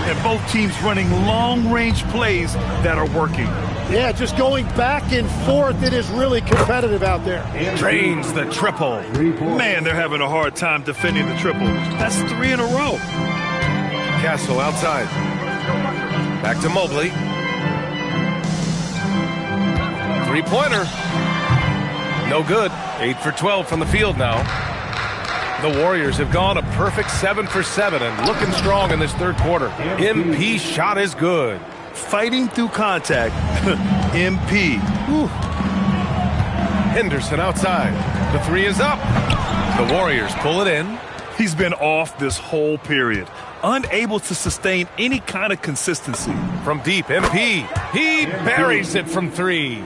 And both teams running long-range plays that are working. Yeah, just going back and forth. It is really competitive out there. Drains the triple. Man, they're having a hard time defending the triple. That's 3 in a row. Castle outside. Back to Mobley. Three-pointer. No good. 8 for 12 from the field now. The Warriors have gone a perfect 7 for 7 and looking strong in this third quarter. MP shot is good. Fighting through contact. MP. Whew. Henderson outside. The 3 is up. The Warriors pull it in. He's been off this whole period. Unable to sustain any kind of consistency. From deep, MP. He buries it from 3.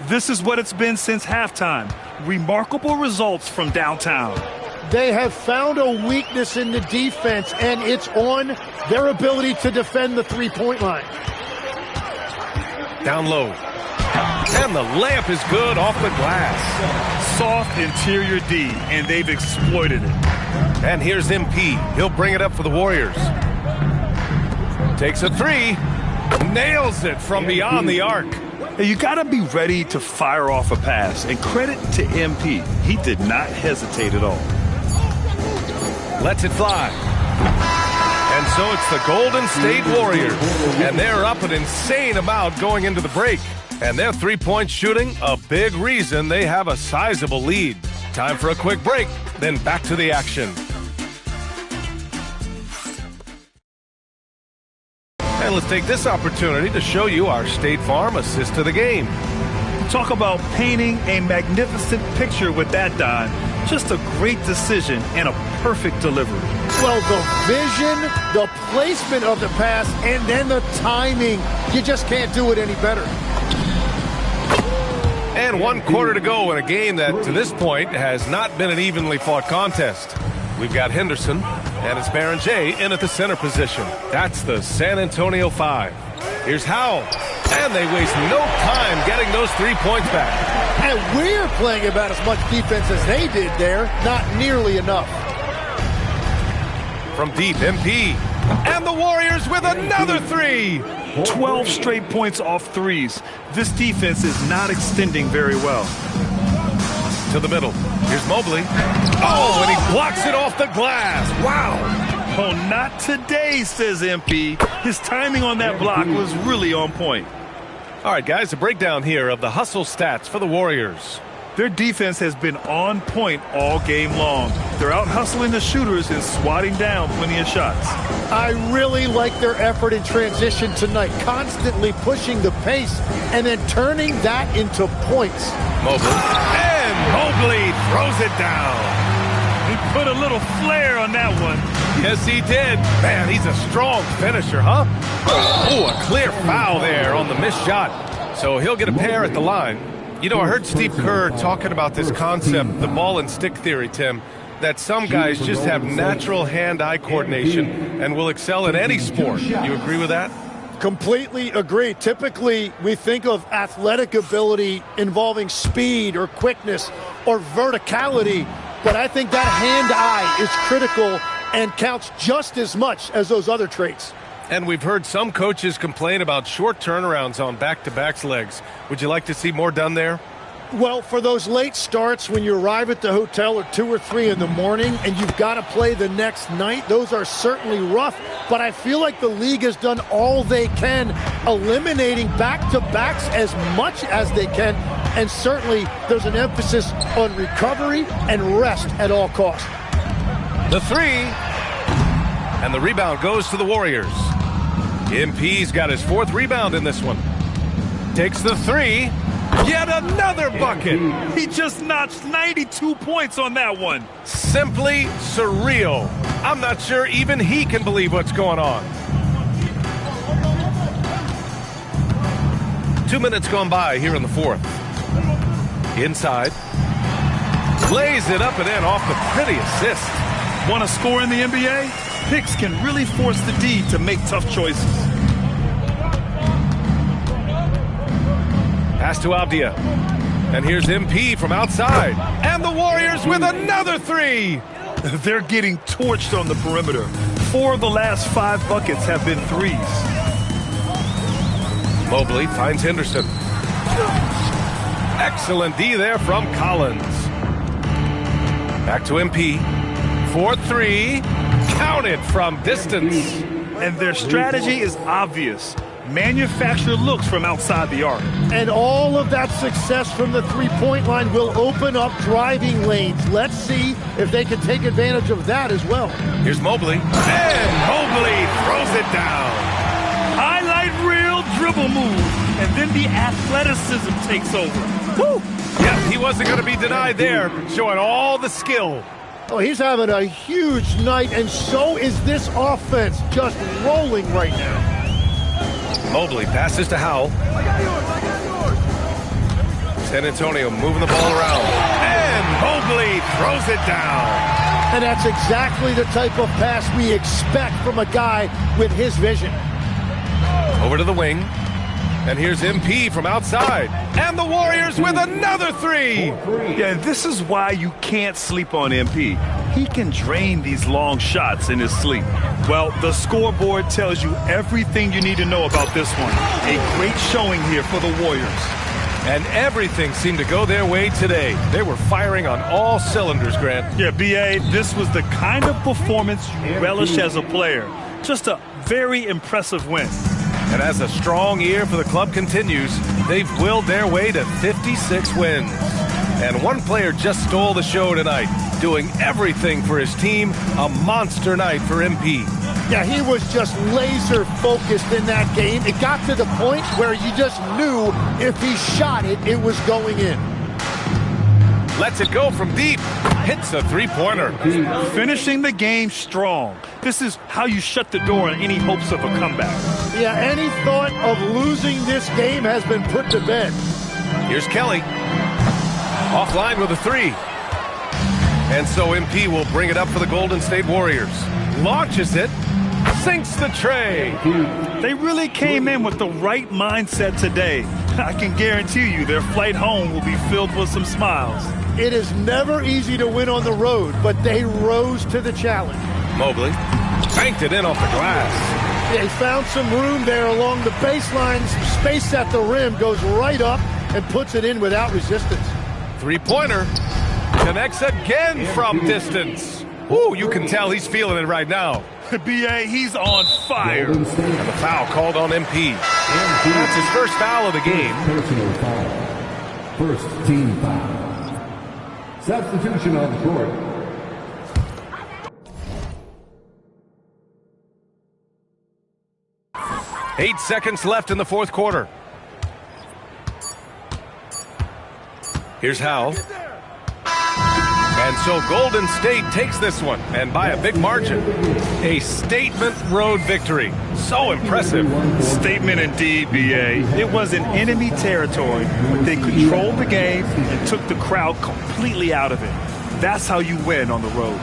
This is what it's been since halftime. Remarkable results from downtown. They have found a weakness in the defense, and it's on their ability to defend the three-point line. Down low. And the layup is good off the glass. Soft interior D, and they've exploited it. And here's MP. He'll bring it up for the Warriors. Takes a 3. Nails it from beyond the arc. Hey, you got to be ready to fire off a pass. And credit to MP. He did not hesitate at all. Lets it fly. And so it's the Golden State Warriors. And they're up an insane amount going into the break. And their three-point shooting, a big reason they have a sizable lead. Time for a quick break, then back to the action. And let's take this opportunity to show you our State Farm assist to the game. Talk about painting a magnificent picture with that, Don. Just a great decision and a perfect delivery. Well, the vision, the placement of the pass, and then the timing. You just can't do it any better. And 1 quarter to go in a game that, to this point, has not been an evenly fought contest. We've got Henderson, and it's Baron J in at the center position. That's the San Antonio 5. Here's Howe. And they waste no time getting those 3 points back. And we're playing about as much defense as they did there. Not nearly enough. From deep, MP. And the Warriors with another 3. 12 straight points off threes. This defense is not extending very well. To the middle. Here's Mobley. Oh, and he blocks it off the glass. Wow. Oh, not today, says MP. His timing on that block was really on point. All right, guys, a breakdown here of the hustle stats for the Warriors. Their defense has been on point all game long. They're out hustling the shooters and swatting down plenty of shots. I really like their effort in transition tonight, constantly pushing the pace and then turning that into points. Mobley. And Mobley throws it down. He put a little flair on that one. Yes, he did. Man, he's a strong finisher, huh? Oh, a clear foul there on the missed shot. So he'll get a pair at the line. You know, I heard Steve Kerr talking about this concept, the ball and stick theory, Tim, that some guys just have natural hand-eye coordination and will excel in any sport. You agree with that? Completely agree. Typically, we think of athletic ability involving speed or quickness or verticality, but I think that hand-eye is critical and counts just as much as those other traits. And we've heard some coaches complain about short turnarounds on back-to-backs legs. Would you like to see more done there? Well, for those late starts when you arrive at the hotel at 2 or 3 in the morning and you've got to play the next night, those are certainly rough. But I feel like the league has done all they can, eliminating back-to-backs as much as they can, and certainly there's an emphasis on recovery and rest at all costs. The three, and the rebound goes to the Warriors. MP's got his 4th rebound in this one. Takes the three. Yet another bucket. He just notched 92 points on that one. Simply surreal. I'm not sure even he can believe what's going on. 2 minutes gone by here in the 4th. Inside. Lays it up and in off the pretty assist. Want to score in the NBA? Picks can really force the D to make tough choices. Pass to Avdia. And here's MP from outside. And the Warriors with another three. They're getting torched on the perimeter. 4 of the last 5 buckets have been threes. Mobley finds Henderson. Excellent D there from Collins. Back to MP. 4-3. Counted from distance. And their strategy is obvious. Manufacture looks from outside the arc. And all of that success from the three-point line will open up driving lanes. Let's see if they can take advantage of that as well. Here's Mobley. And Mobley throws it down. Highlight reel dribble move. And then the athleticism takes over. Woo! Yep, he wasn't going to be denied there, showing all the skill. Oh, he's having a huge night, and so is this offense, just rolling right now. Mobley passes to Howell. San Antonio moving the ball around. And Mobley throws it down. And that's exactly the type of pass we expect from a guy with his vision. Over to the wing. And here's MP from outside. And the Warriors with another three. Yeah, and this is why you can't sleep on MP. He can drain these long shots in his sleep. Well, the scoreboard tells you everything you need to know about this one. A great showing here for the Warriors. And everything seemed to go their way today. They were firing on all cylinders, Grant. Yeah, B.A., this was the kind of performance you relish as a player. Just a very impressive win. And as a strong year for the club continues, they've willed their way to 56 wins. And one player just stole the show tonight, doing everything for his team. A monster night for MP. Yeah, he was just laser focused in that game. It got to the point where you just knew if he shot it, it was going in. Lets it go from deep. Hits a three-pointer. Finishing the game strong. This is how you shut the door on any hopes of a comeback. Yeah, any thought of losing this game has been put to bed. Here's Kelly. Offline with a three. And so MP will bring it up for the Golden State Warriors. Launches it. Sinks the tray. They really came in with the right mindset today. I can guarantee you their flight home will be filled with some smiles. It is never easy to win on the road, but they rose to the challenge. Mobley banked it in off the glass. They found some room there along the baseline. Space at the rim, goes right up and puts it in without resistance. Three-pointer. Connects again from distance. Ooh, you can tell he's feeling it right now. B.A., he's on fire. And the foul called on MP. That's his first foul of the game. Personal foul. First team foul. Substitution on the court. Eight seconds left in the fourth quarter. Here's Howell. And so Golden State takes this one, and by a big margin. A statement road victory. So impressive. Statement indeed, B.A. It was in enemy territory, but they controlled the game and took the crowd completely out of it. That's how you win on the road.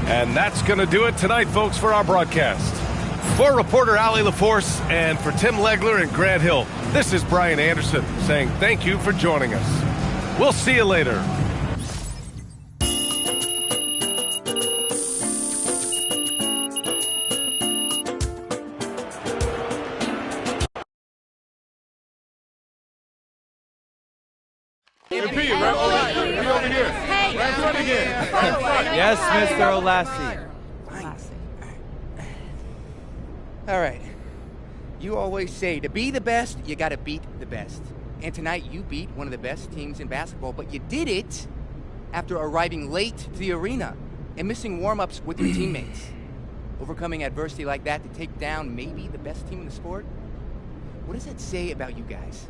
And that's going to do it tonight, folks, for our broadcast. For reporter Allie LaForce and for Tim Legler and Grant Hill, this is Brian Anderson saying thank you for joining us. We'll see you later. Yes, Mr. Olassie. All right. You always say, to be the best, you got to beat the best. And tonight you beat one of the best teams in basketball, but you did it after arriving late to the arena and missing warm-ups with your teammates. Overcoming adversity like that to take down maybe the best team in the sport? What does that say about you guys?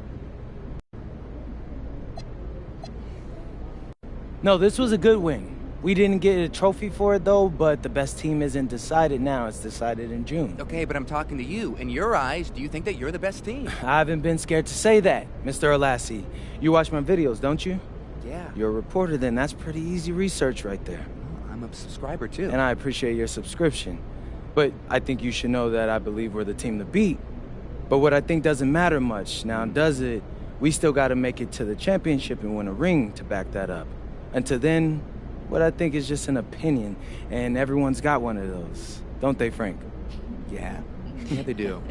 No, this was a good win. We didn't get a trophy for it, though, but the best team isn't decided now. It's decided in June. Okay, but I'm talking to you. In your eyes, do you think that you're the best team? I haven't been scared to say that, Mr. Alassi. You watch my videos, don't you? Yeah. You're a reporter, then. That's pretty easy research right there. Well, I'm a subscriber, too. And I appreciate your subscription. But I think you should know that I believe we're the team to beat. But what I think doesn't matter much. Now, does it? We still got to make it to the championship and win a ring to back that up. Until then, what I think is just an opinion, and everyone's got one of those. Don't they, Frank? Yeah. Yeah, they do.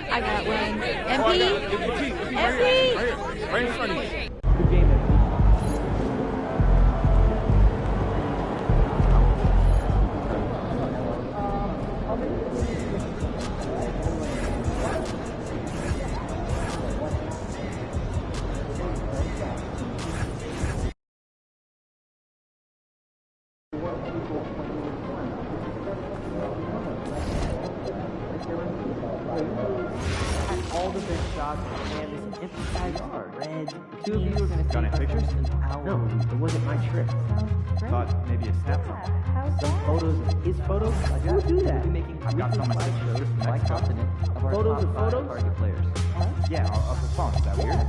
I got one. MP? MP? Right in front of you. Good game, MP. All the big shots, and this empty backyard. Red. The two of you were going to take pictures? No, it wasn't my trip. Thought maybe a snapshot. Some photos of his photos. Who would do that? I've got some myself. Shows from my continent of our photos of photos. Target players. Yeah, of the phone. Is that weird?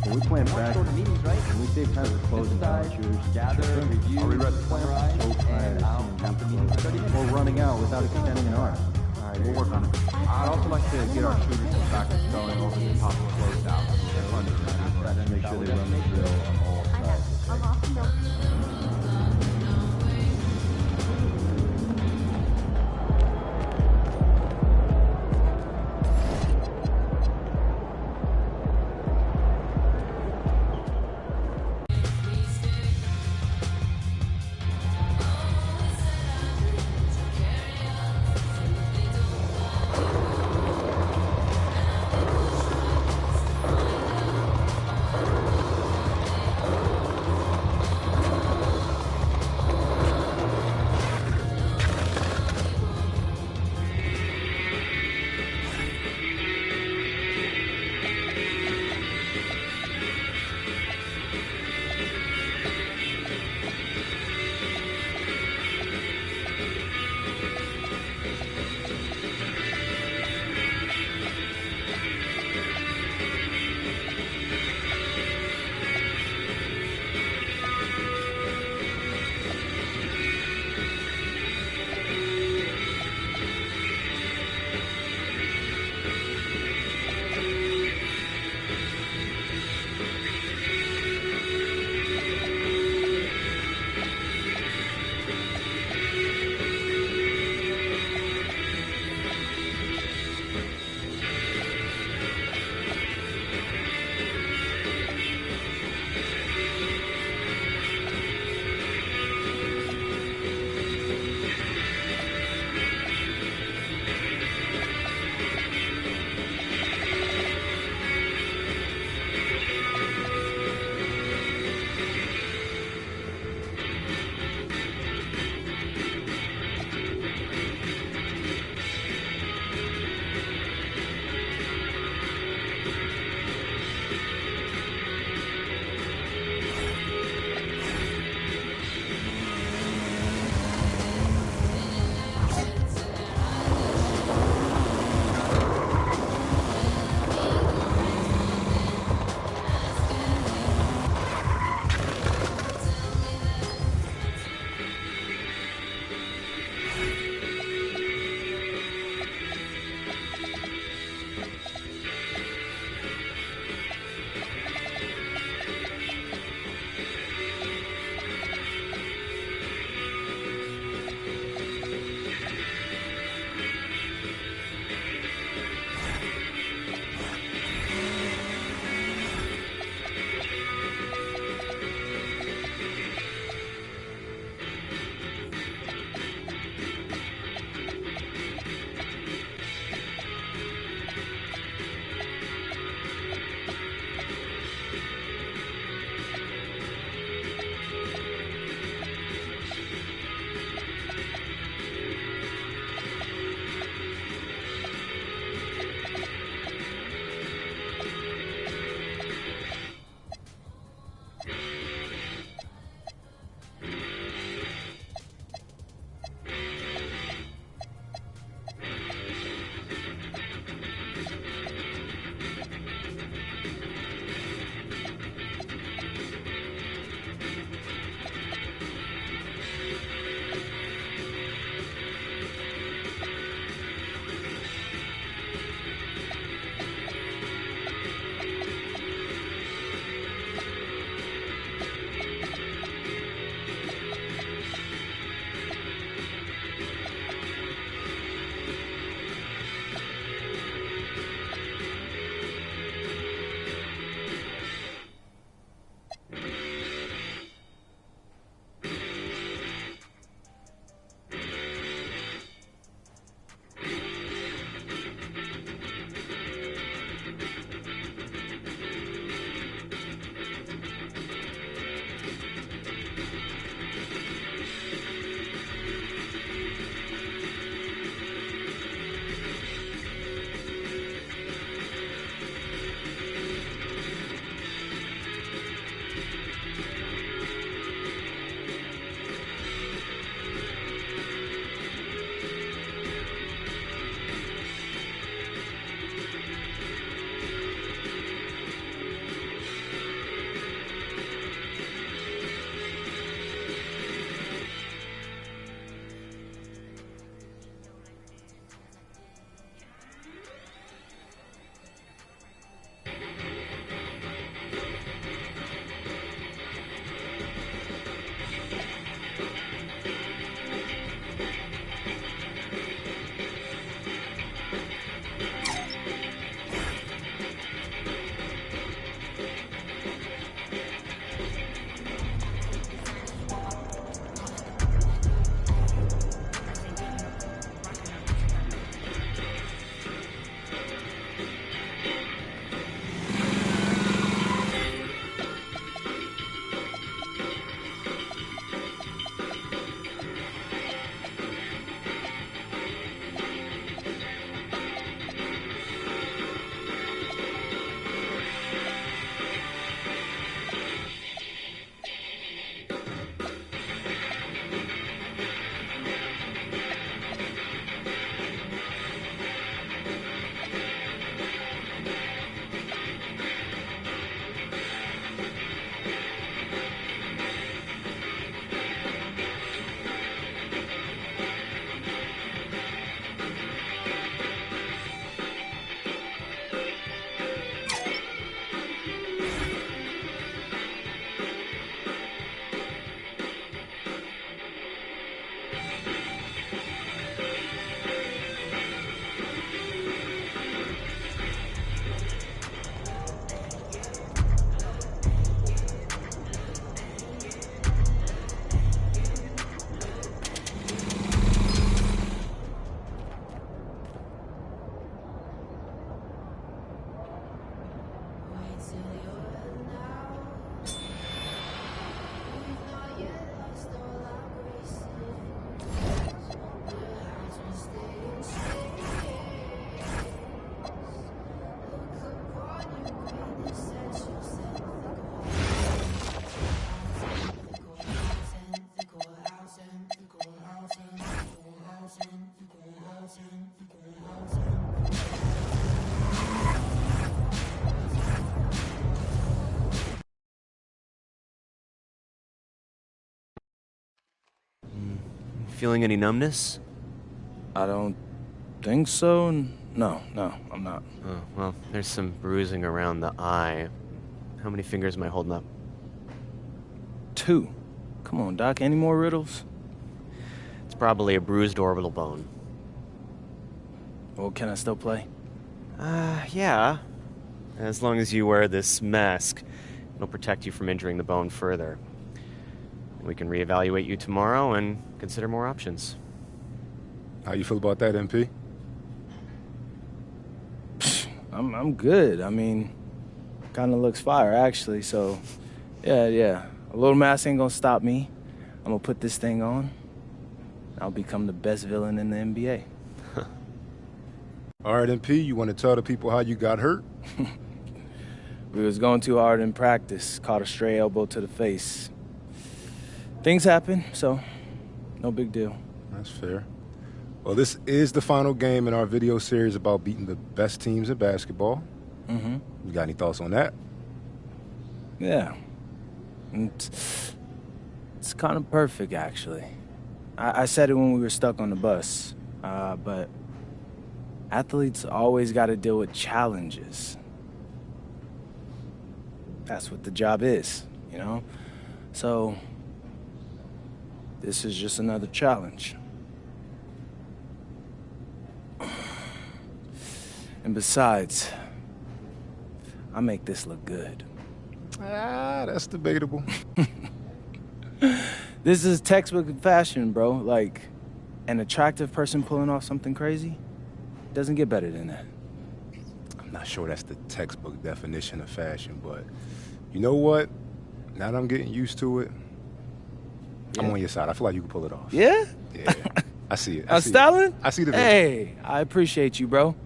When we plan Sort practice, of meetings, right? when we save time for closing down shooters, Gather, review, Are we ready? summarize, and I'll have the meeting in 30 minutes. we're running out without extending an arm. All right, we'll work on it. I'd also like to get our shooters in practice going over the top of closed out. To make sure they run the drill on all sides. feeling any numbness? I don't think so. No, I'm not. Oh, well, there's some bruising around the eye. How many fingers am I holding up? 2. Come on, Doc. Any more riddles? It's probably a bruised orbital bone. Well, can I still play? Yeah. As long as you wear this mask, it'll protect you from injuring the bone further. We can reevaluate you tomorrow and consider more options. How you feel about that, MP? I'm good. I mean, kind of looks fire, actually. So, yeah. A little mask ain't gonna stop me. I'm gonna put this thing on. I'll become the best villain in the NBA. All right, MP, you want to tell the people how you got hurt? We was going too hard in practice. Caught a stray elbow to the face. Things happen, so no big deal. That's fair. Well, this is the final game in our video series about beating the best teams in basketball. Mm-hmm. You got any thoughts on that? Yeah. It's kind of perfect, actually. I said it when we were stuck on the bus, but athletes always got to deal with challenges. That's what the job is, you know? So, this is just another challenge. And besides, I make this look good. That's debatable. This is textbook fashion, bro. Like, an attractive person pulling off something crazy doesn't get better than that. I'm not sure that's the textbook definition of fashion, but you know what? Now that I'm getting used to it, I'm on your side. I feel like you can pull it off. Yeah? Yeah. I see it. I'm styling? I see the vision. Hey, I appreciate you, bro.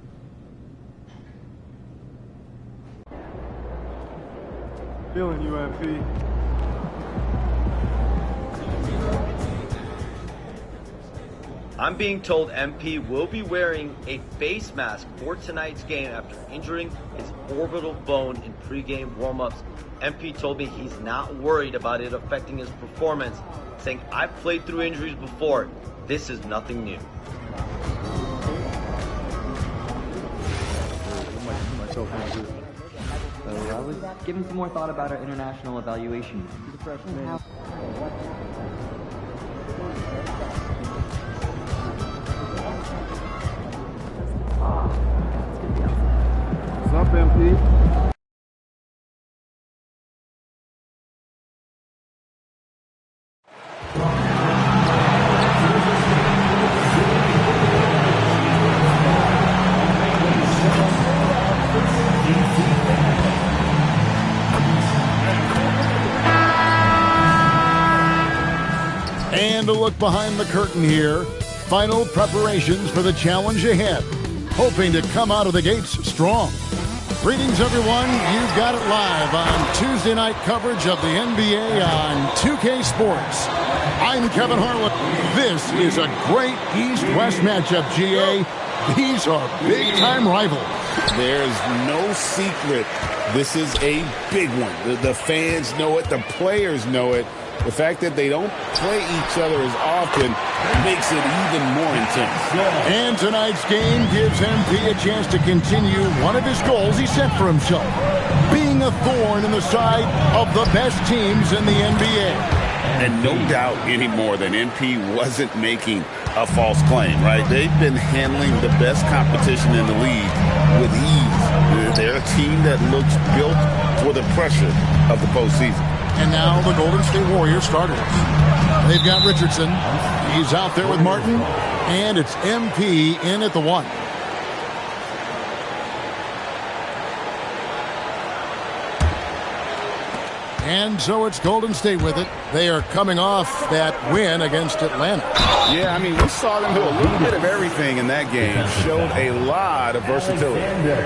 Feeling you, MP. I'm being told MP will be wearing a face mask for tonight's game after injuring his orbital bone in pregame warm-ups. MP told me he's not worried about it affecting his performance, saying, "I've played through injuries before. This is nothing new." So I was giving some more thought about our international evaluation. What's up, MP? And a look behind the curtain here. Final preparations for the challenge ahead. Hoping to come out of the gates strong. Greetings, everyone. You've got it live on Tuesday night coverage of the NBA on 2K Sports. I'm Kevin Harlan. This is a great East-West matchup, GA. These are big-time rivals. There's no secret. This is a big one. The fans know it. The players know it. The fact that they don't play each other as often makes it even more intense. And tonight's game gives MP a chance to continue one of his goals he set for himself, being a thorn in the side of the best teams in the NBA. And no doubt anymore that MP wasn't making a false claim, right? They've been handling the best competition in the league with ease. They're a team that looks built for the pressure of the postseason. And now the Golden State Warriors starters. They've got Richardson. He's out there with Martin. And it's MP in at the 1. And so it's Golden State with it. They are coming off that win against Atlanta. Yeah, I mean, we saw them do a little bit of everything in that game. Showed a lot of versatility.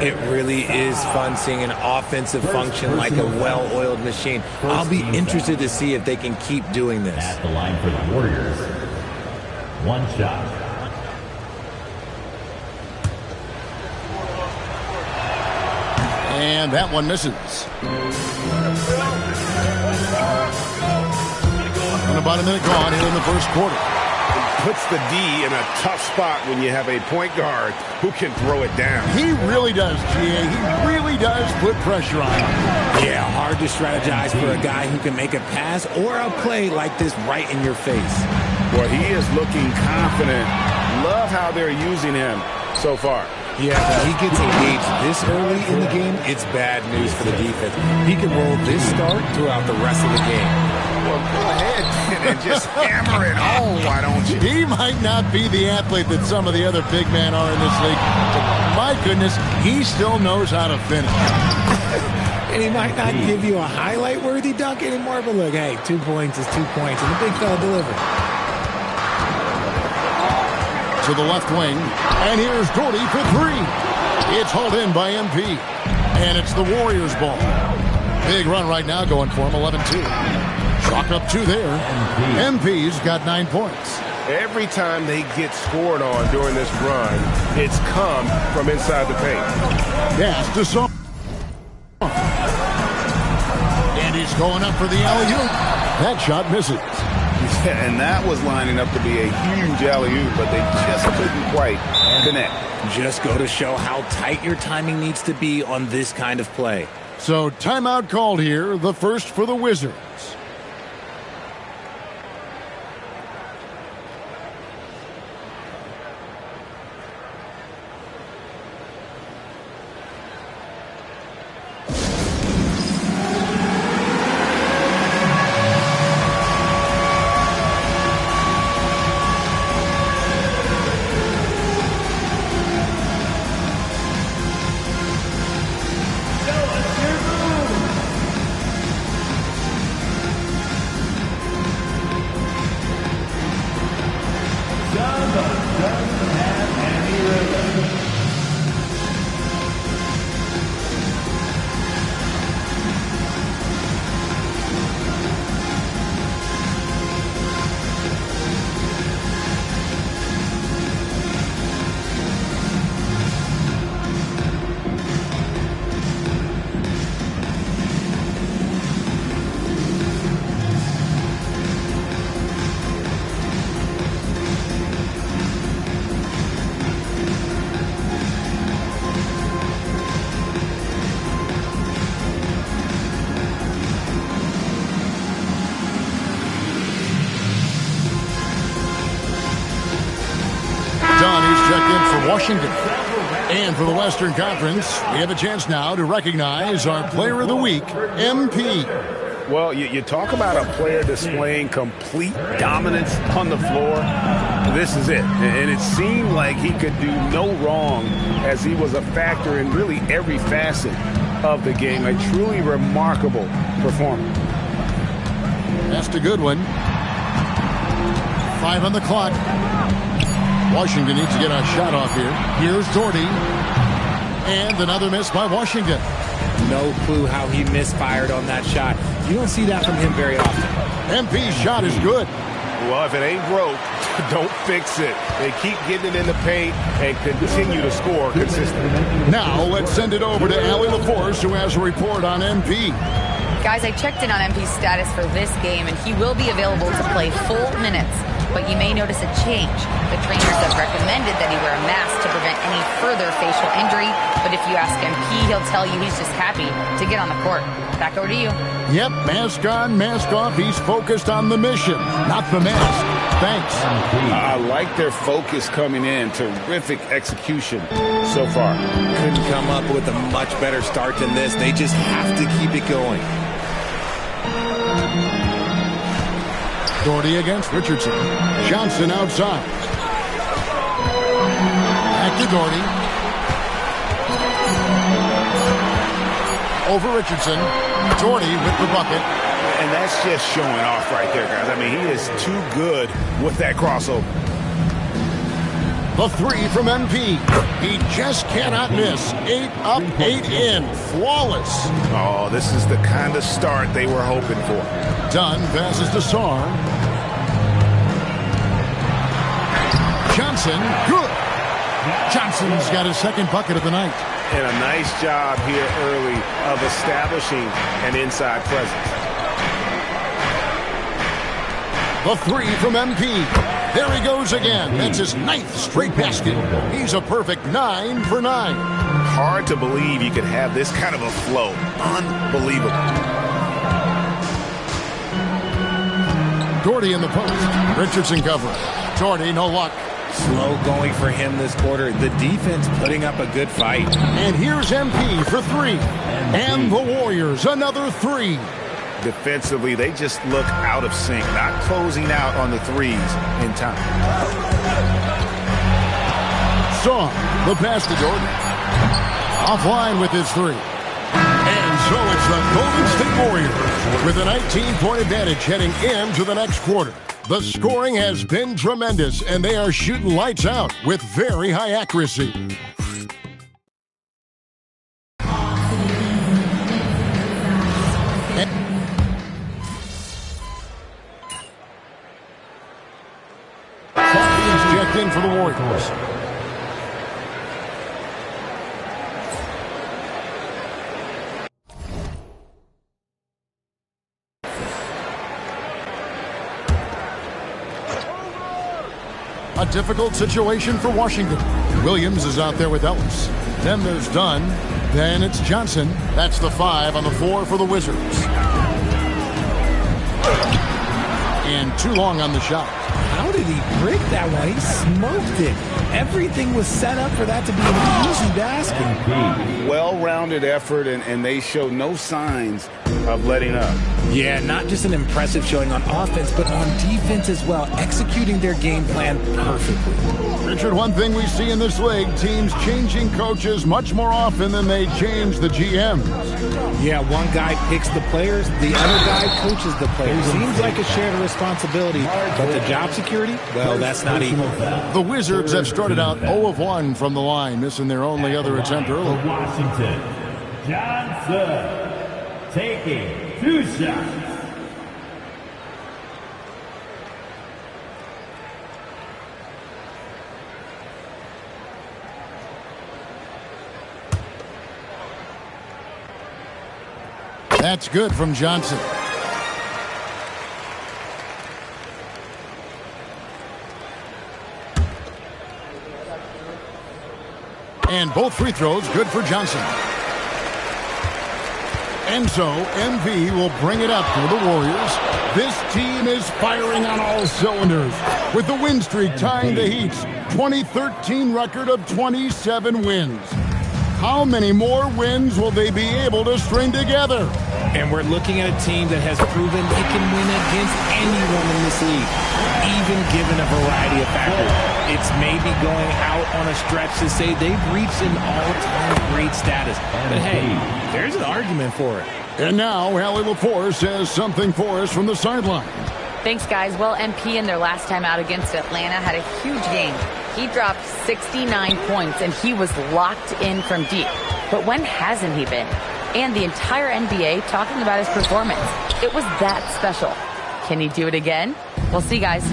It really is fun seeing an offensive function like a well-oiled machine. I'll be interested to see if they can keep doing this. At the line for the Warriors, 1 shot. And that one misses. And about a minute gone here in the first quarter. puts the D in a tough spot when you have a point guard who can throw it down. He really does, GA. He really does put pressure on him. Yeah, hard to strategize for a guy who can make a pass or a play like this right in your face. Well, he is looking confident. Love how they're using him so far. Yeah, when he gets engaged this early in the game, it's bad news for the defense. He can roll this start throughout the rest of the game. Well, go ahead and just hammer it home, why don't you? He might not be the athlete that some of the other big men are in this league, but my goodness, he still knows how to finish. And he might not give you a highlight-worthy dunk anymore, but look, hey, 2 points is 2 points, and the big fella delivered. To the left wing, and here's Gordy for three. It's hauled in by MP, and it's the Warriors' ball. Big run right now going for him, 11-2. Chalk up 2 there. MP's got 9 points. Every time they get scored on during this run, it's come from inside the paint. Pass to Song. And he's going up for the alley-oop. That shot misses. Yeah, and that was lining up to be a huge alley-oop, but they just couldn't quite connect. Just go to show how tight your timing needs to be on this kind of play. So timeout called here, the first for the Wizards. Washington. And for the Western Conference, we have a chance now to recognize our Player of the Week, MP. Well, you talk about a player displaying complete dominance on the floor. This is it. And it seemed like he could do no wrong as he was a factor in really every facet of the game. A truly remarkable performance. That's a good one. 5 on the clock. Washington needs to get a shot off here. Here's Doherty. And another miss by Washington. No clue how he misfired on that shot. You don't see that from him very often. MP's shot is good. Well, if it ain't broke, don't fix it. They keep getting it in the paint and continue to score consistently. Now let's send it over to Allie LaForce, who has a report on MP. Guys, I checked in on MP's status for this game, and he will be available to play full minutes. But you may notice a change. The trainers have recommended that he wear a mask to prevent any further facial injury. But if you ask MP, he'll tell you he's just happy to get on the court. Back over to you. Yep, mask on, mask off. He's focused on the mission, not the mask. Thanks. I like their focus coming in. Terrific execution so far. Couldn't come up with a much better start than this. They just have to keep it going. Doherty against Richardson. Johnson outside. Back to Doherty. Over Richardson. Doherty with the bucket. And that's just showing off right there, guys. I mean, he is too good with that crossover. The three from MP. He just cannot miss. 8 up, 8 in. Flawless. Oh, this is the kind of start they were hoping for. Dunn passes to Sarr. Johnson, good. Johnson's got his second bucket of the night. And a nice job here early of establishing an inside presence. The three from MP. There he goes again. That's his 9th straight basket. He's a perfect 9 for 9. Hard to believe you could have this kind of a flow. Unbelievable. Gordy in the post. Richardson covering. Jordy, no luck. Slow going for him this quarter. The defense putting up a good fight. And here's MP for 3. And the Warriors, another 3. Defensively, they just look out of sync, not closing out on the threes in time. Song, the pass to Jordan. Offline with his 3. And so it's the Golden State Warriors with a 19-point advantage heading into the next quarter. The scoring has been tremendous, and they are shooting lights out with very high accuracy. Checked in for the Warriors. A difficult situation for Washington. Williams is out there with Ellis. Then there's Dunn. Then it's Johnson. That's the 5 on the floor for the Wizards. And too long on the shot. How did he break that one? He smoked it. Everything was set up for that to be an easy basket. Well-rounded effort, and they show no signs of letting up. Yeah, not just an impressive showing on offense, but on defense as well, executing their game plan perfectly. Richard, one thing we see in this league, teams changing coaches much more often than they change the GMs. Yeah, one guy picks the players, the other guy coaches the players. Seems like a shared responsibility, but the job security, well, that's not equal. The Wizards have started out 0 of 1 from the line, missing their only other attempt early. Washington, Johnson taking 2 shots. That's good from Johnson. And both free throws good for Johnson. And so MV will bring it up for the Warriors. This team is firing on all cylinders with the win streak tying the Heat's 2013 record of 27 wins. How many more wins will they be able to string together? And we're looking at a team that has proven they can win against anyone in this league, even given a variety of factors. It's maybe going out on a stretch to say they've reached an all-time great status. But hey, there's an argument for it. And now, Allie LaForce has something for us from the sideline. Thanks, guys. Well, MP in their last time out against Atlanta had a huge game. He dropped 69 points, and he was locked in from deep. But when hasn't he been? And the entire NBA talking about his performance. It was that special. Can he do it again? We'll see, guys.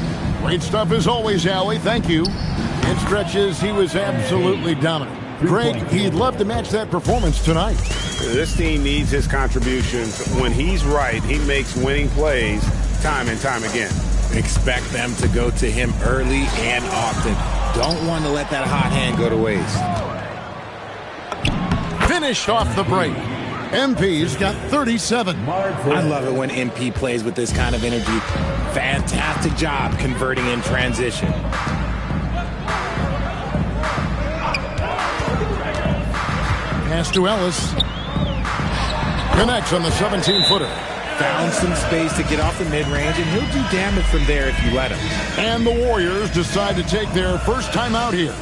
Great stuff as always, Allie. Thank you. In stretches, he was absolutely dominant. Greg, he'd love to match that performance tonight. This team needs his contributions. When he's right, he makes winning plays time and time again. Expect them to go to him early and often. Don't want to let that hot hand go to waste. Finished off the break. MP's got 37. I love it when MP plays with this kind of energy. Fantastic job converting in transition. Pass to Ellis. Connects on the 17-footer. Found some space to get off the mid-range, and he'll do damage from there if you let him. And the Warriors decide to take their first time out here.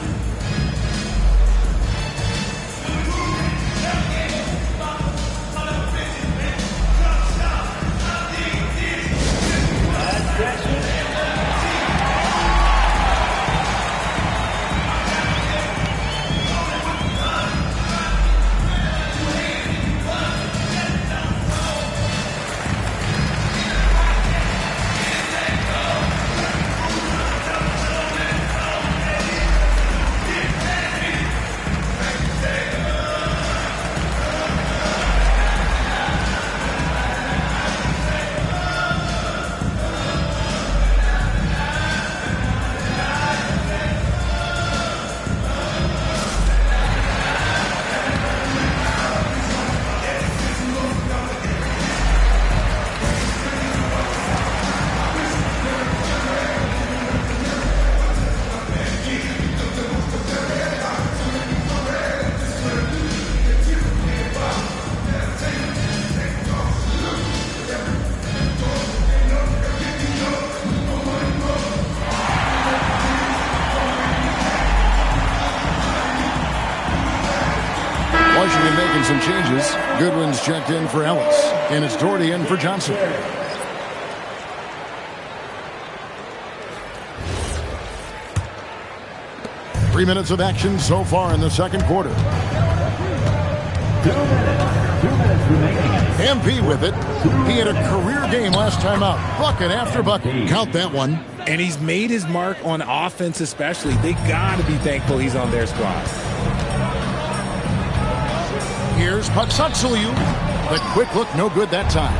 Washington making some changes. Goodwin's checked in for Ellis, and it's Doherty in for Johnson. Three minutes of action so far in the second quarter. 2 minutes remaining. MP with it. He had a career game last time out. Bucket after bucket. Count that one. And he's made his mark on offense especially. They got to be thankful he's on their squad. Here's Patsatsuyu. The quick look, no good that time.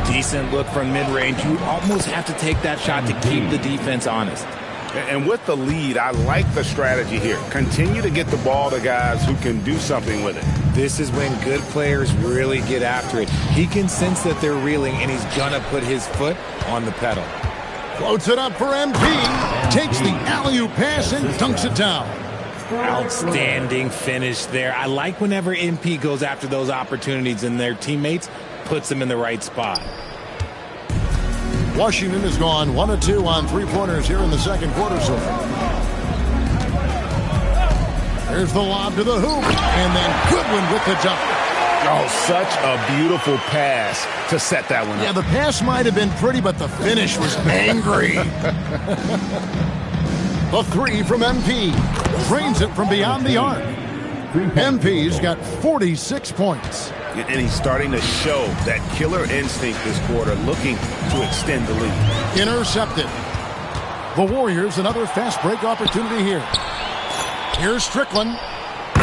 Decent look from mid-range. You almost have to take that shot to keep the defense honest. And with the lead, I like the strategy here. Continue to get the ball to guys who can do something with it. This is when good players really get after it. He can sense that they're reeling, and he's going to put his foot on the pedal. Floats it up for MP. Takes the alley-oop pass and dunks it down. Outstanding finish there. I like whenever MP goes after those opportunities and their teammates puts them in the right spot. Washington has gone 1 of 2 on three-pointers here in the second quarter. So there's the lob to the hoop, and then Goodwin with the jump. Oh, such a beautiful pass to set that one up. Yeah, the pass might have been pretty, but the finish was angry. The three from MP. Drains it from beyond the arc. MP's got 46 points. And he's starting to show that killer instinct this quarter, looking to extend the lead. Intercepted. The Warriors, another fast break opportunity here. Here's Strickland.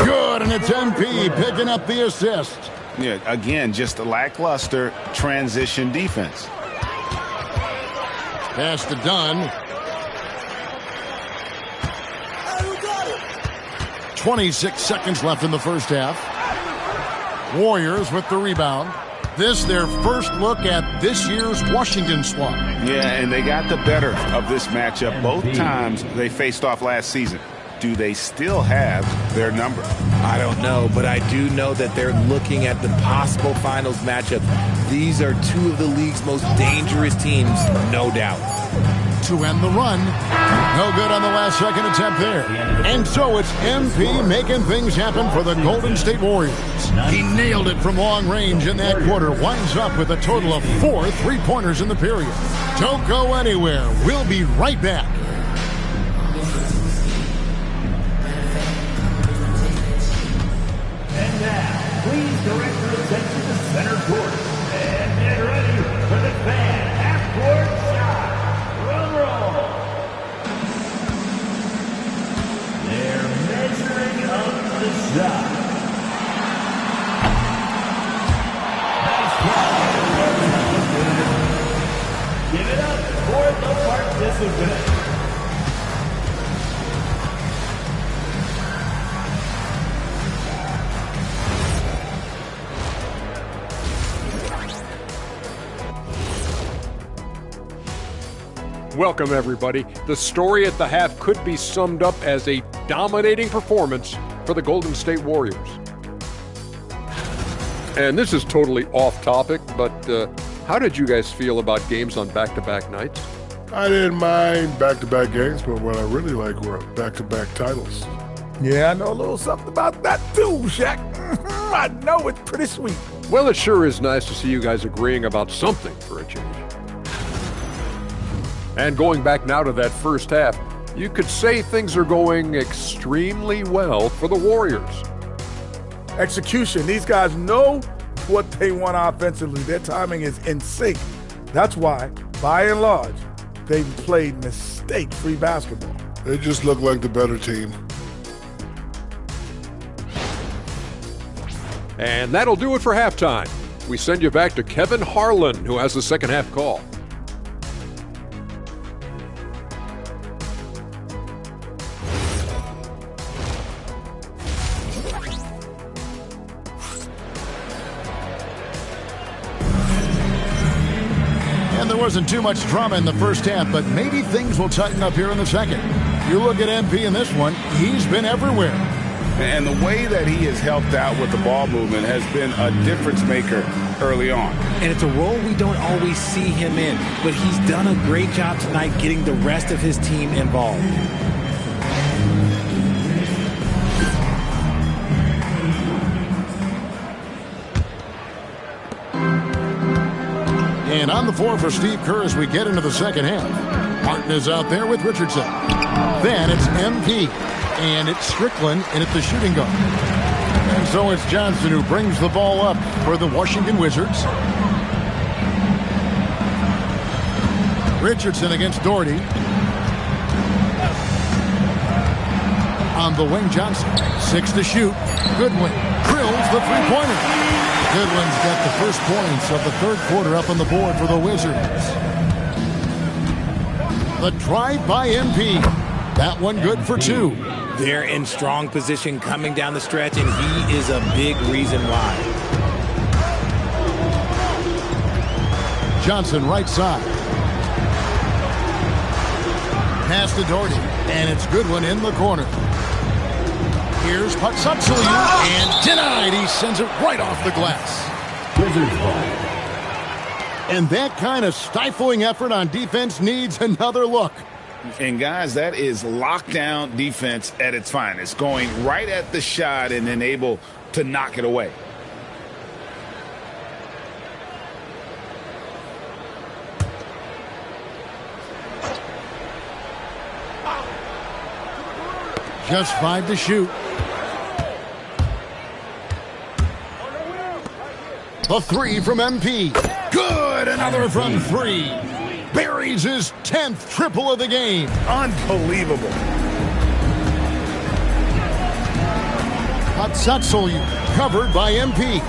Good, and it's MP picking up the assist. Yeah, again, just a lackluster transition defense. Pass to Dunn. 26 seconds left in the first half. Warriors with the rebound. This their first look at this year's Washington squad. Yeah, and they got the better of this matchup both times they faced off last season. Do they still have their number? I don't know, but I do know that they're looking at the possible finals matchup. These are two of the league's most dangerous teams, no doubt. To end the run. No good on the last second attempt there. And so it's MP making things happen for the Golden State Warriors. He nailed it from long range in that quarter. Winds up with a total of 4 three-pointers in the period. Don't go anywhere. We'll be right back. And now, please direct your attention to center court. And get ready for the fan half-court shot. Drum roll. They're measuring up the shot. Nice shot. Give it up for the participant. Welcome, everybody. The story at the half could be summed up as a dominating performance for the Golden State Warriors. And this is totally off topic, but how did you guys feel about games on back-to-back nights? I didn't mind back-to-back games, but what I really like were back-to-back titles. Yeah, I know a little something about that too, Shaq. I know it's pretty sweet. Well, it sure is nice to see you guys agreeing about something for a change. And going back now to that first half, you could say things are going extremely well for the Warriors. Execution. These guys know what they want offensively. Their timing is in sync. That's why, by and large, they've played mistake-free basketball. They just look like the better team. And that'll do it for halftime. We send you back to Kevin Harlan, who has the second half call. And there wasn't too much drama in the first half, but maybe things will tighten up here in the second. You look at MP in this one, he's been everywhere. And the way that he has helped out with the ball movement has been a difference maker early on. And it's a role we don't always see him in, but he's done a great job tonight getting the rest of his team involved. And on the floor for Steve Kerr as we get into the second half. Martin is out there with Richardson. Then it's MP. And it's Strickland in at the shooting guard. And so it's Johnson who brings the ball up for the Washington Wizards. Richardson against Doherty. On the wing, Johnson. 6 to shoot. Goodwin drills the three-pointer. Goodwin's got the first points of the third quarter up on the board for the Wizards. The drive by MP. That one good for 2. They're in strong position coming down the stretch, and he is a big reason why. Johnson right side. Pass to Doherty, and it's Goodwin in the corner. Here's Patsatsuliu, and denied. He sends it right off the glass. And that kind of stifling effort on defense needs another look. And, guys, that is lockdown defense at its finest, going right at the shot and then able to knock it away. Just 5 to shoot. The 3 from MP. Good! Another from 3. Buries his 10th triple of the game. Unbelievable. Patsatsuliu covered by MP.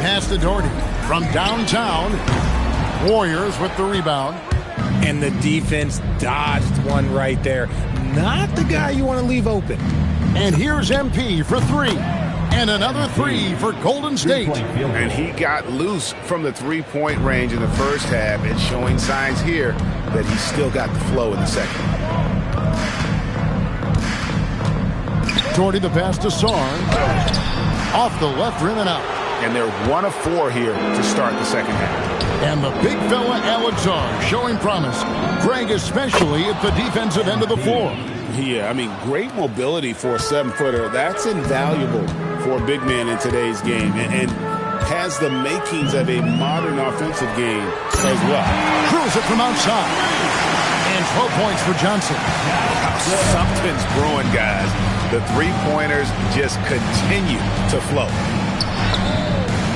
Pass to Doherty from downtown. Warriors with the rebound. And the defense dodged one right there. Not the guy you want to leave open. And here's MP for 3. And another 3 for Golden State. And he got loose from the three-point range in the first half and showing signs here that he's still got the flow in the second. Doherty the pass to Sarn. Off the left rim and out. And they're 1 of 4 here to start the second half. And the big fella Alexar showing promise. Greg especially at the defensive end of the floor. Yeah, I mean, great mobility for a 7-footer. That's invaluable for a big man in today's game, and has the makings of a modern offensive game as well. Drills it from outside. And 12 points for Johnson. Something's brewing, guys. The three-pointers just continue to flow.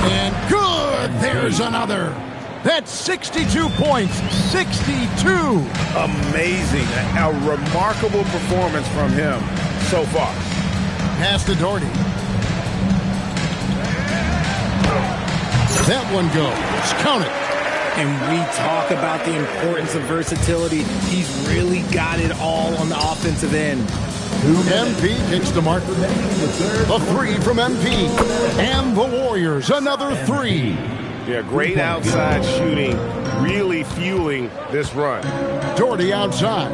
And good! There's another. That's 62 points. 62. Amazing. A remarkable performance from him so far. Pass to Doherty. That one goes. Count it. And we talk about the importance of versatility. He's really got it all on the offensive end. MP kicks to Martin. The 3 from MP. And the Warriors, another 3. Yeah, great outside shooting, really fueling this run. Doherty outside.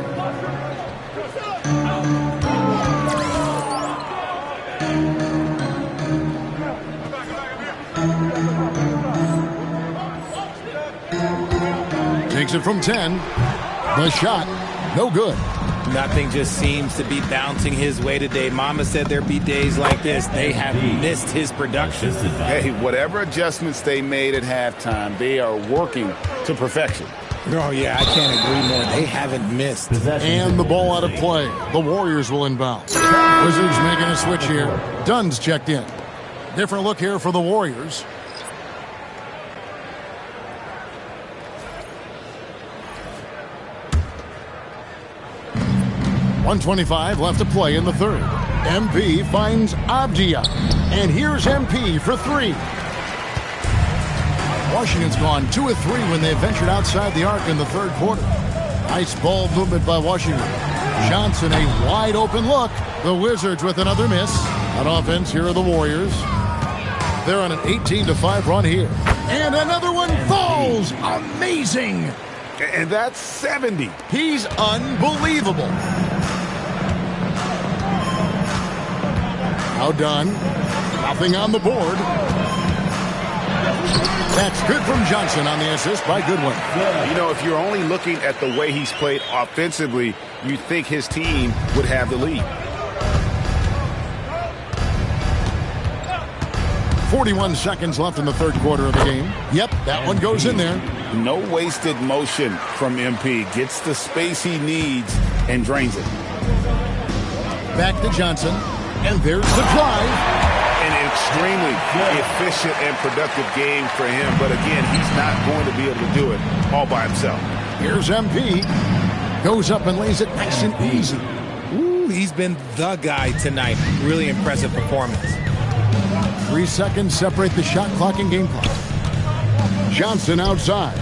Takes it from 10. The shot, no good. Nothing just seems to be bouncing his way today. Mama said there'd be days like this. They have missed his production. Hey, whatever adjustments they made at halftime, they are working to perfection. Oh, yeah, I can't agree more. They haven't missed. And the ball out of play. The Warriors will inbound. Wizards making a switch here. Dunn's checked in. Different look here for the Warriors. .125 left to play in the third. MP finds Abdia. And here's MP for 3. Washington's gone 2 of 3 when they ventured outside the arc in the third quarter. Nice ball movement by Washington. Johnson, a wide open look. The Wizards with another miss. On offense, here are the Warriors. They're on an 18-5 run here. And another one falls. Amazing. And that's 70. He's unbelievable. Now done. Nothing on the board. That's good from Johnson on the assist by Goodwin. You know, if you're only looking at the way he's played offensively, you'd think his team would have the lead. 41 seconds left in the third quarter of the game. Yep, that one goes in there. No wasted motion from MP. Gets the space he needs and drains it. Back to Johnson. And there's the drive. An extremely efficient and productive game for him. But again, he's not going to be able to do it all by himself. Here's MP. Goes up and lays it nice and easy. Ooh, he's been the guy tonight. Really impressive performance. 3 seconds separate the shot clock and game clock. Johnson outside.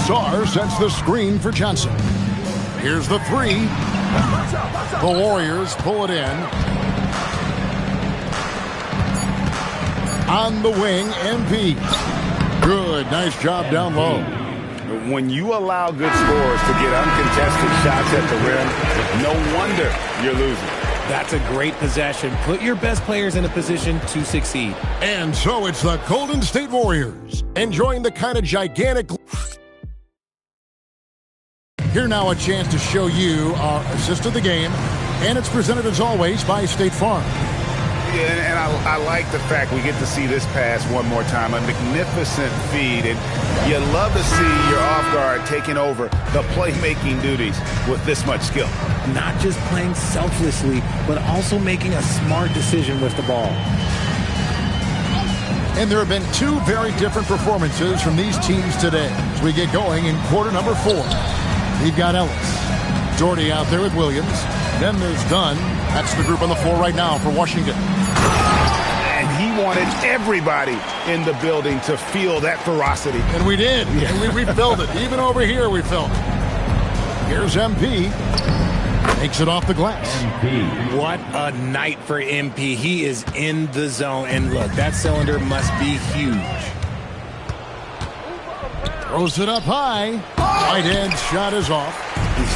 Sarr sets the screen for Johnson. Here's the three. The Warriors pull it in. On the wing, MP. Good, nice job down low. When you allow good scorers to get uncontested shots at the rim, no wonder you're losing. That's a great possession. Put your best players in a position to succeed. And so it's the Golden State Warriors enjoying the kind of gigantic... Here now a chance to show you our assist of the game, and it's presented as always by State Farm. Yeah, and I like the fact we get to see this pass one more time. A magnificent feed, and you love to see your off guard taking over the playmaking duties with this much skill. Not just playing selflessly, but also making a smart decision with the ball. And there have been two very different performances from these teams today as we get going in quarter number 4. We've got Ellis, Doherty out there with Williams. Then there's Dunn. That's the group on the floor right now for Washington. And he wanted everybody in the building to feel that ferocity. And we did. Yeah. And we felt it. Even over here we felt it. Here's MP. Takes it off the glass. MP. What a night for MP. He is in the zone. And look, that cylinder must be huge. Throws it up high. Right hand shot is off.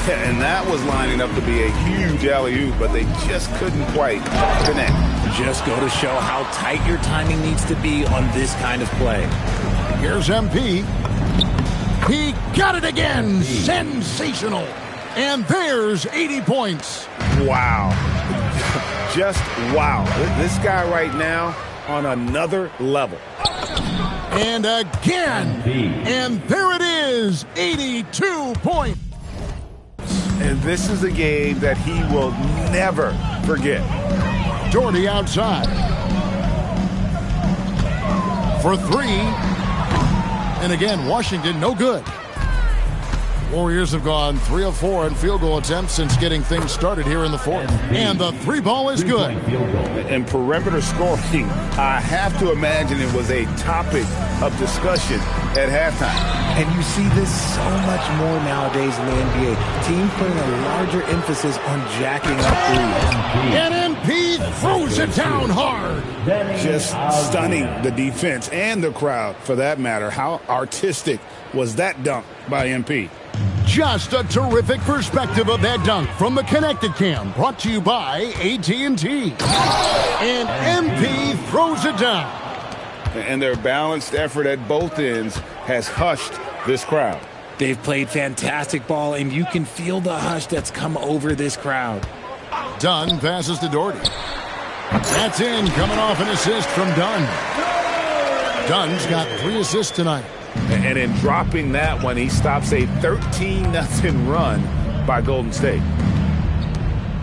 Yeah, and that was lining up to be a huge alley-oop, but they just couldn't quite connect. Just go to show how tight your timing needs to be on this kind of play. Here's MP. He got it again. Sensational. And there's 80 points. Wow. Just wow. This guy right now on another level. And again. And there it is. 82 points. And this is a game that he will never forget. Doherty outside. For 3. And again, Washington, no good. Warriors have gone 3 of 4 in field goal attempts since getting things started here in the fourth. And the 3 ball is good. And perimeter scoring, I have to imagine it was a topic of discussion at halftime. And you see this so much more nowadays in the NBA. Teams putting a larger emphasis on jacking up threes. And MP throws it down hard. Just stunning the defense and the crowd, for that matter. How artistic was that dunk by MP? Just a terrific perspective of that dunk from the Connected Cam, brought to you by AT&T. And MP throws it down. And their balanced effort at both ends has hushed this crowd. They've played fantastic ball, and you can feel the hush that's come over this crowd. Dunn passes to Doherty. That's in, coming off an assist from Dunn. Dunn's got 3 assists tonight. And in dropping that one, he stops a 13-0 run by Golden State.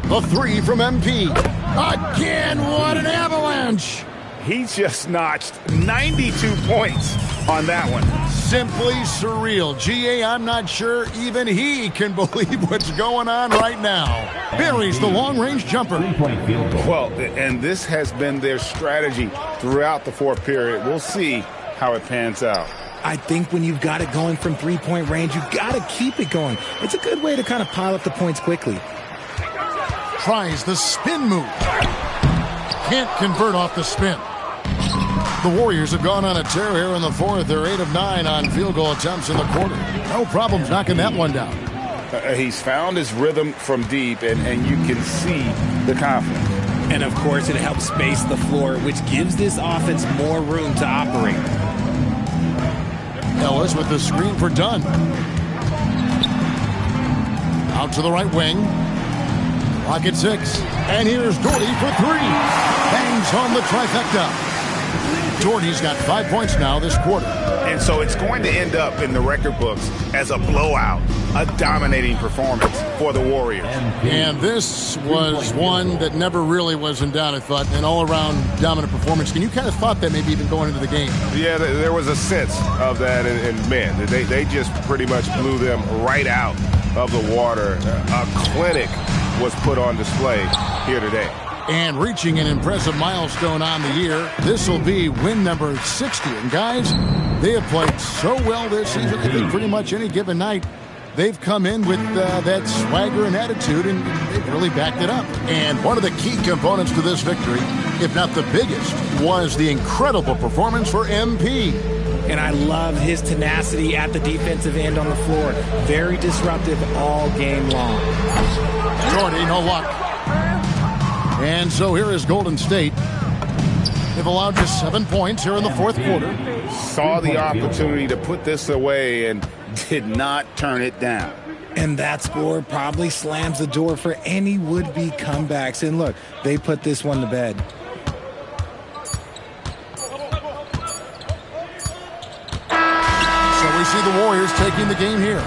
The 3 from MP. Again, what an avalanche. He just notched 92 points on that one. Simply surreal. GA, I'm not sure even he can believe what's going on right now. Buries the long-range jumper. Well, and this has been their strategy throughout the fourth period. We'll see how it pans out. I think when you've got it going from three-point range, you've got to keep it going. It's a good way to kind of pile up the points quickly. Tries the spin move. Can't convert off the spin. The Warriors have gone on a tear here in the fourth. They're 8 of 9 on field goal attempts in the quarter. No problems knocking that one down. He's found his rhythm from deep, and you can see the confidence. And, of course, it helps space the floor, which gives this offense more room to operate. Ellis with the screen for Dunn. Out to the right wing. Pocket 6. And here's Doherty for 3. Bangs home the trifecta. Doherty's got 5 points now this quarter. And so it's going to end up in the record books as a blowout, a dominating performance for the Warriors. And this was one that never really was in doubt, I thought, an all-around dominant performance. And you kind of thought that maybe even going into the game. Yeah, there was a sense of that, and man, they just pretty much blew them right out of the water. A clinic was put on display here today. And reaching an impressive milestone on the year, this will be win number 60. And guys, they have played so well this season that pretty much any given night, they've come in with that swagger and attitude, and they've really backed it up. And one of the key components to this victory, if not the biggest, was the incredible performance for MP. And I love his tenacity at the defensive end on the floor. Very disruptive all game long. Doherty, no luck. And so here is Golden State. They've allowed just 7 points here in the fourth quarter. Saw the opportunity to put this away and did not turn it down. And that score probably slams the door for any would-be comebacks. And look, they put this one to bed. So we see the Warriors taking the game here.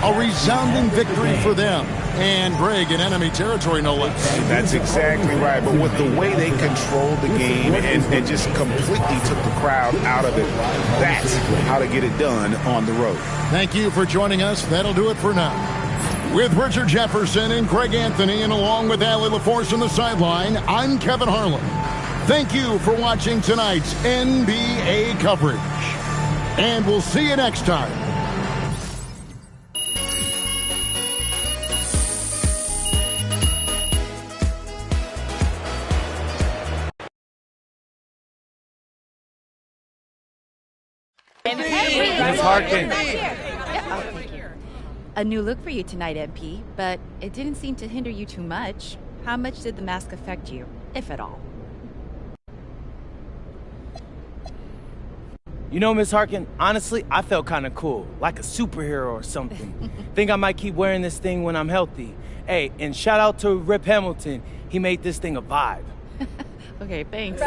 A resounding victory for them. And Greg in enemy territory, no less. That's exactly right. But with the way they controlled the game and just completely took the crowd out of it, that's how to get it done on the road. Thank you for joining us. That'll do it for now. With Richard Jefferson and Greg Anthony, and along with Allie LaForce on the sideline, I'm Kevin Harlan. Thank you for watching tonight's NBA coverage. And we'll see you next time. Ms. Harkin. A new look for you tonight, MP, but it didn't seem to hinder you too much. How much did the mask affect you, if at all? You know, Miss Harkin, honestly, I felt kind of cool, like a superhero or something. Think I might keep wearing this thing when I'm healthy. Hey, and shout out to Rip Hamilton. He made this thing a vibe. Okay, thanks.